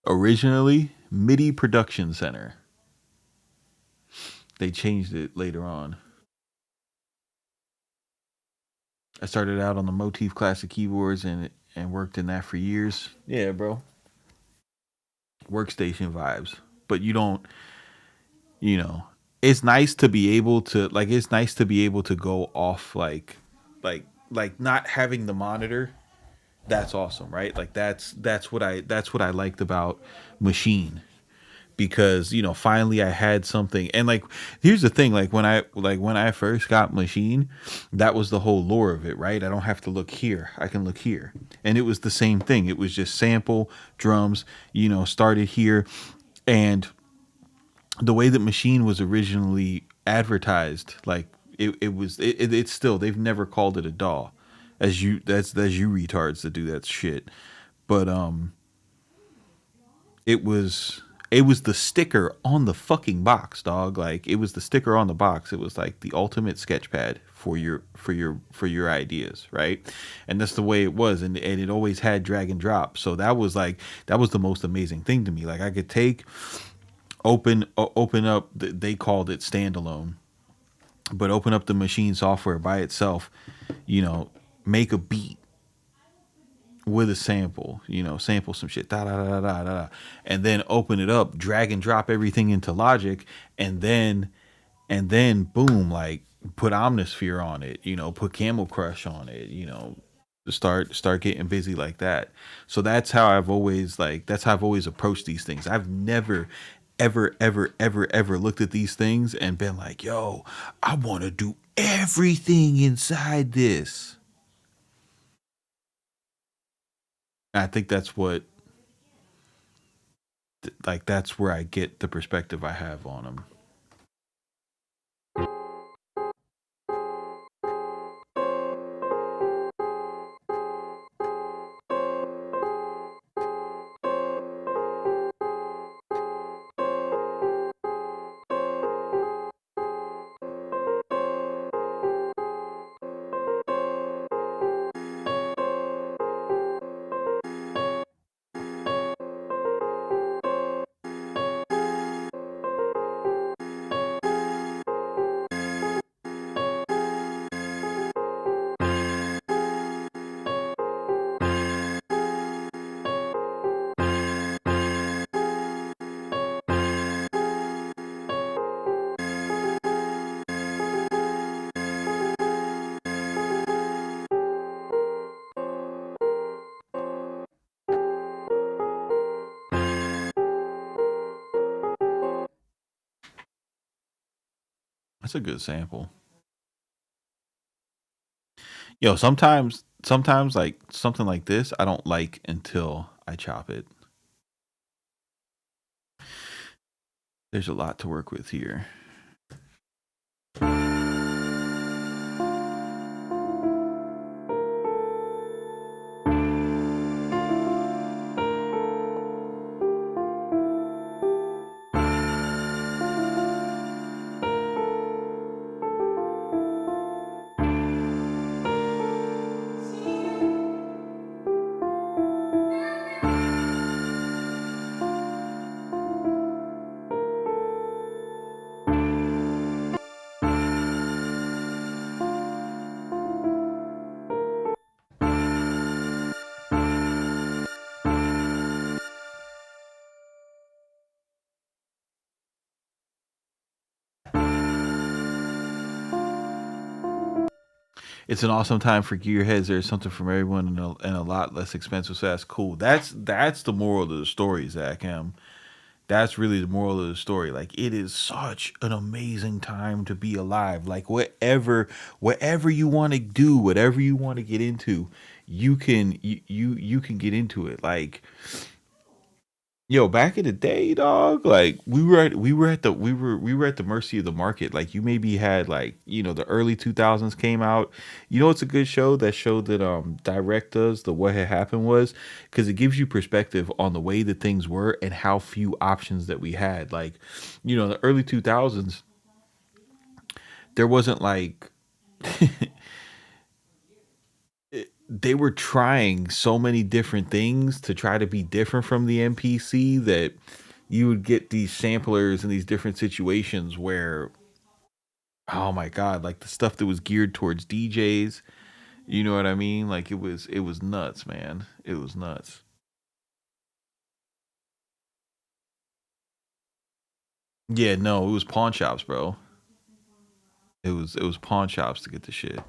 Originally, MIDI Production Center. They changed it later on. I started out on the Motif Classic keyboards and worked in that for years. Yeah, bro. Workstation vibes. But you don't, you know, it's nice to be able to it's nice to be able to go off like not having the monitor. That's awesome, right? Like that's what I liked about Machine, because finally I had something. And like here's the thing, like when I first got Machine, that was the whole lore of it, right? I don't have to look here, I can look here. And it was the same thing, it was just sample drums, started here. And the way that Machine was originally advertised, like it's still, they've never called it a DAW, that's you retards that do that shit. But it was the sticker on the fucking box, dog. Like it was the sticker on the box. It was like the ultimate sketch pad for your ideas, right? And that's the way it was. And it always had drag and drop. So that was the most amazing thing to me. Like I could take open up they called it standalone, but open up the Machine software by itself, you know, make a beat with a sample, sample some shit, da da da da da da, and then open it up, drag and drop everything into Logic, and then boom, like put Omnisphere on it, put Camel Crush on it, start getting busy like that. So that's how I've always approached these things. I've never ever looked at these things and been like, yo, I want to do everything inside this. I think that's where I get the perspective I have on them. That's a good sample. Yo, sometimes like something like this, I don't like until I chop it. There's a lot to work with here. It's an awesome time for gearheads. There's something from everyone and a lot less expensive. So that's cool. That's the moral of the story, Zach M. That's really the moral of the story. Like it is such an amazing time to be alive. Like whatever you want to do, whatever you want to get into, you can get into it. Like yo, back in the day, dog, like we were at the mercy of the market. Like you maybe had like, the early 2000s came out. You know it's a good show? That show that Direct does, the What Had Happened was, cuz it gives you perspective on the way that things were and how few options that we had. Like, the early 2000s, there wasn't like they were trying so many different things to try to be different from the MPC that you would get these samplers in these different situations where, oh my god, like the stuff that was geared towards DJs, you know what I mean? Like it was nuts, man. It was nuts. Yeah, no, it was pawn shops, bro. It was pawn shops to get the shit.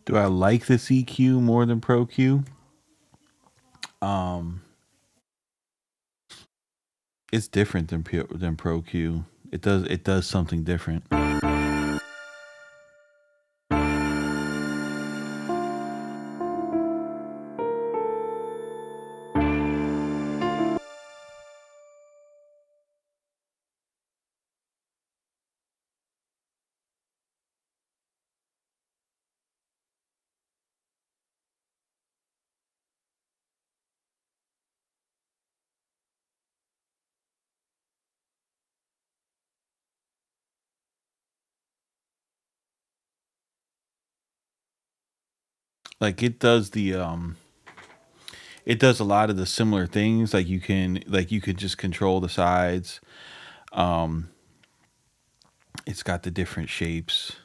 Do I like the CQ more than Pro Q? Um it's different than Pro Q. It does something different. Like it does a lot of the similar things. Like you can just control the sides. Um it's got the different shapes.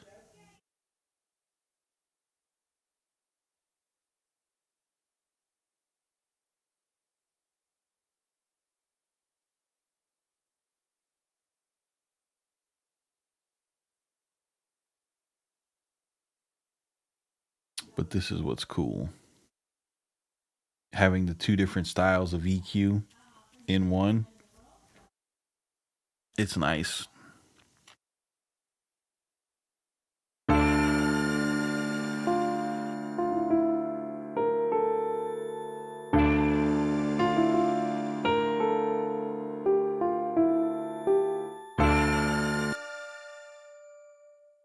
But this is what's cool. Having the two different styles of EQ in one, it's nice.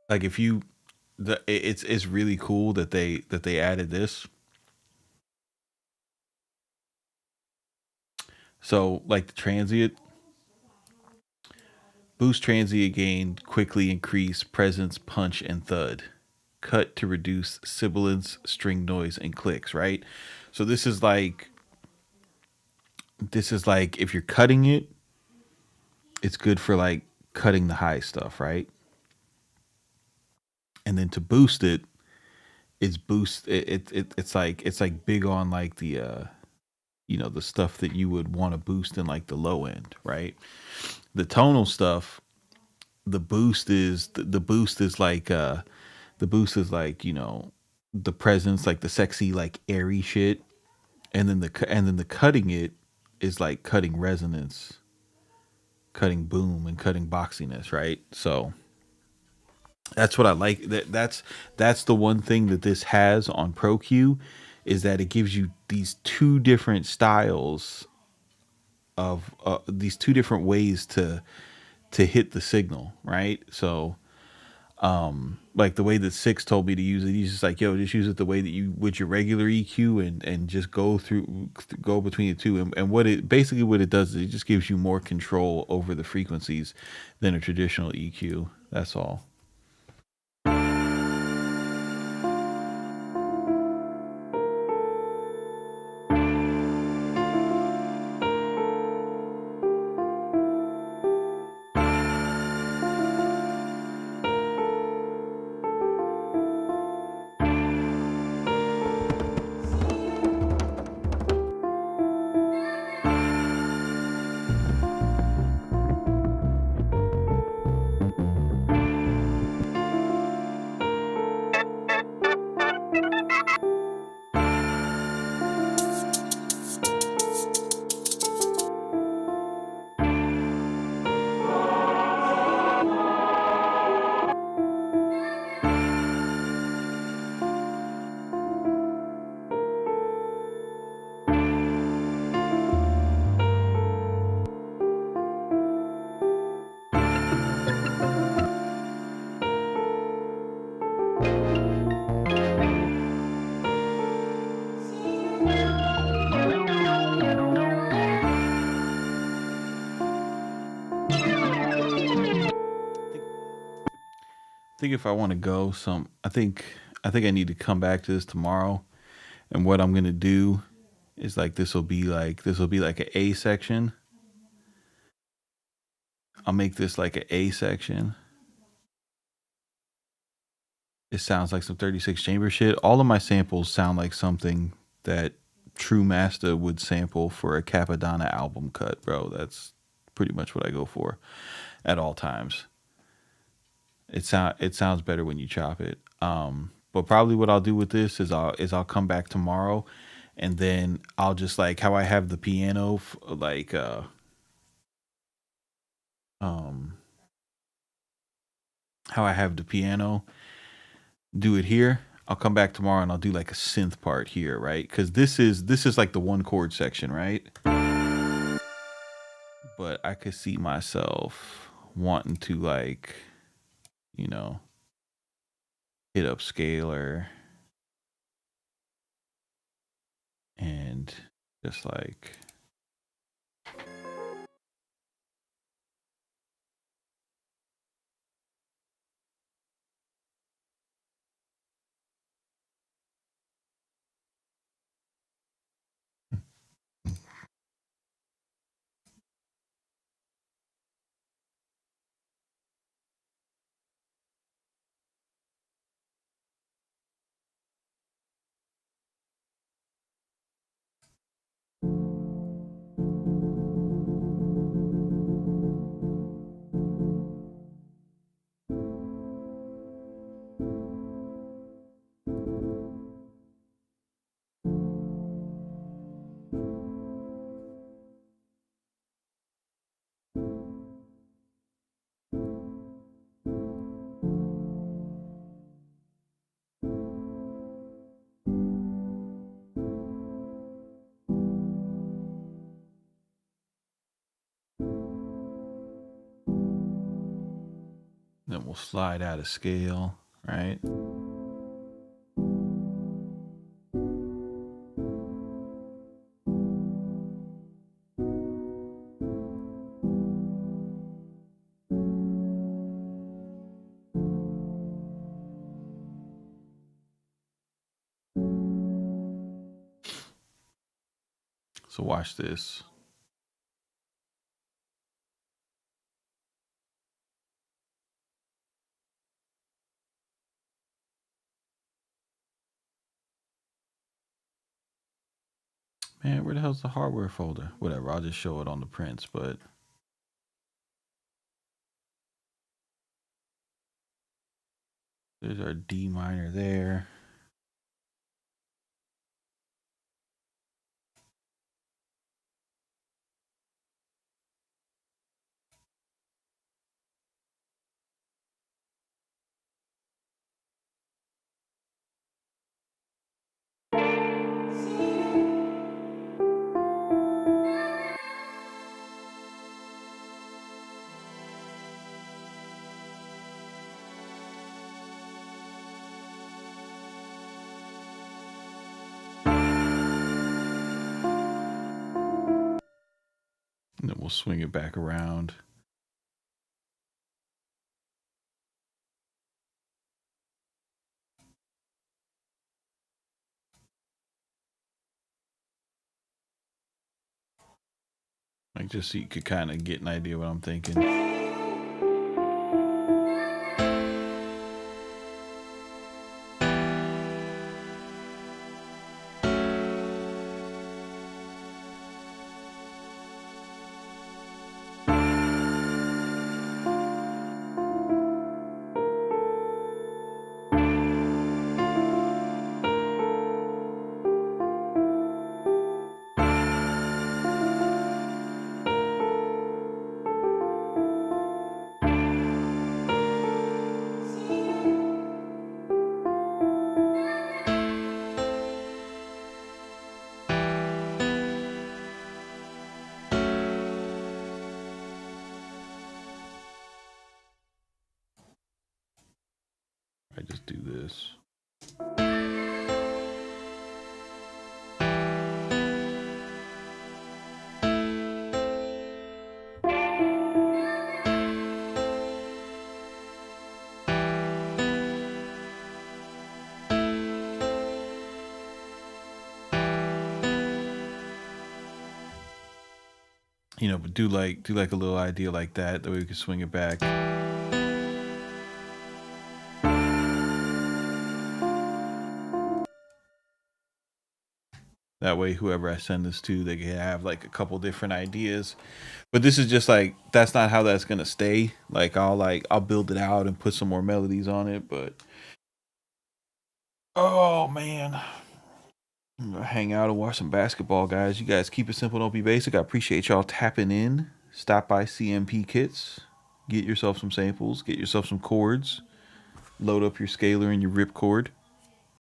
Like if you it's really cool that they added this. So like the transient boost transient gain, quickly increase presence, punch, and thud. cut to reduce sibilance, string noise, and clicks, right? So this is like if you're cutting it, it's good for like cutting the high stuff, right? And then to boost it, it's like big on like the the stuff that you would want to boost in like the low end, right? The tonal stuff, the boost is like the boost is like, the presence, like the sexy, like airy shit, and then the cutting it is like cutting resonance, cutting boom, and cutting boxiness, right? So that's what I like. That's the one thing that this has on ProQ is that it gives you these two different styles of these two different ways to hit the signal, right? So like the way that Six told me to use it, he's just like, yo, just use it the way that you would your regular EQ, and just go between the two. And what it does is it just gives you more control over the frequencies than a traditional EQ. That's all. I think if I want to go some, I think I need to come back to this tomorrow. And what I'm gonna do is like this will be like an A section. I'll make this like an A section. It sounds like some 36 chamber shit. All of my samples sound like something that True Master would sample for a Capadonna album cut, bro. That's pretty much what I go for at all times. It sounds better when you chop it. But probably what I'll do with this is I'll come back tomorrow, and then I'll just like how I have the piano um how I have the piano do it here. I'll come back tomorrow and I'll do like a synth part here, right? Because this is like the one chord section, right? But I could see myself wanting to like, you know, hit up scalar and just like then we'll slide out of scale, right? So watch this. Man, where the hell's the hardware folder? Whatever, I'll just show it on the prints, but there's our D minor there. And then we'll swing it back around. Like, just so you could kind of get an idea what I'm thinking. I just do this. You know, but do like a little idea like that way we can swing it back. That way, whoever I send this to, they can have like a couple different ideas. But this is just like, that's not how that's gonna stay. I'll build it out and put some more melodies on it. But oh man, I'm gonna hang out and watch some basketball, guys. You guys keep it simple, don't be basic. I appreciate y'all tapping in. Stop by CMP Kits, get yourself some samples, get yourself some chords, load up your scaler and your ripcord.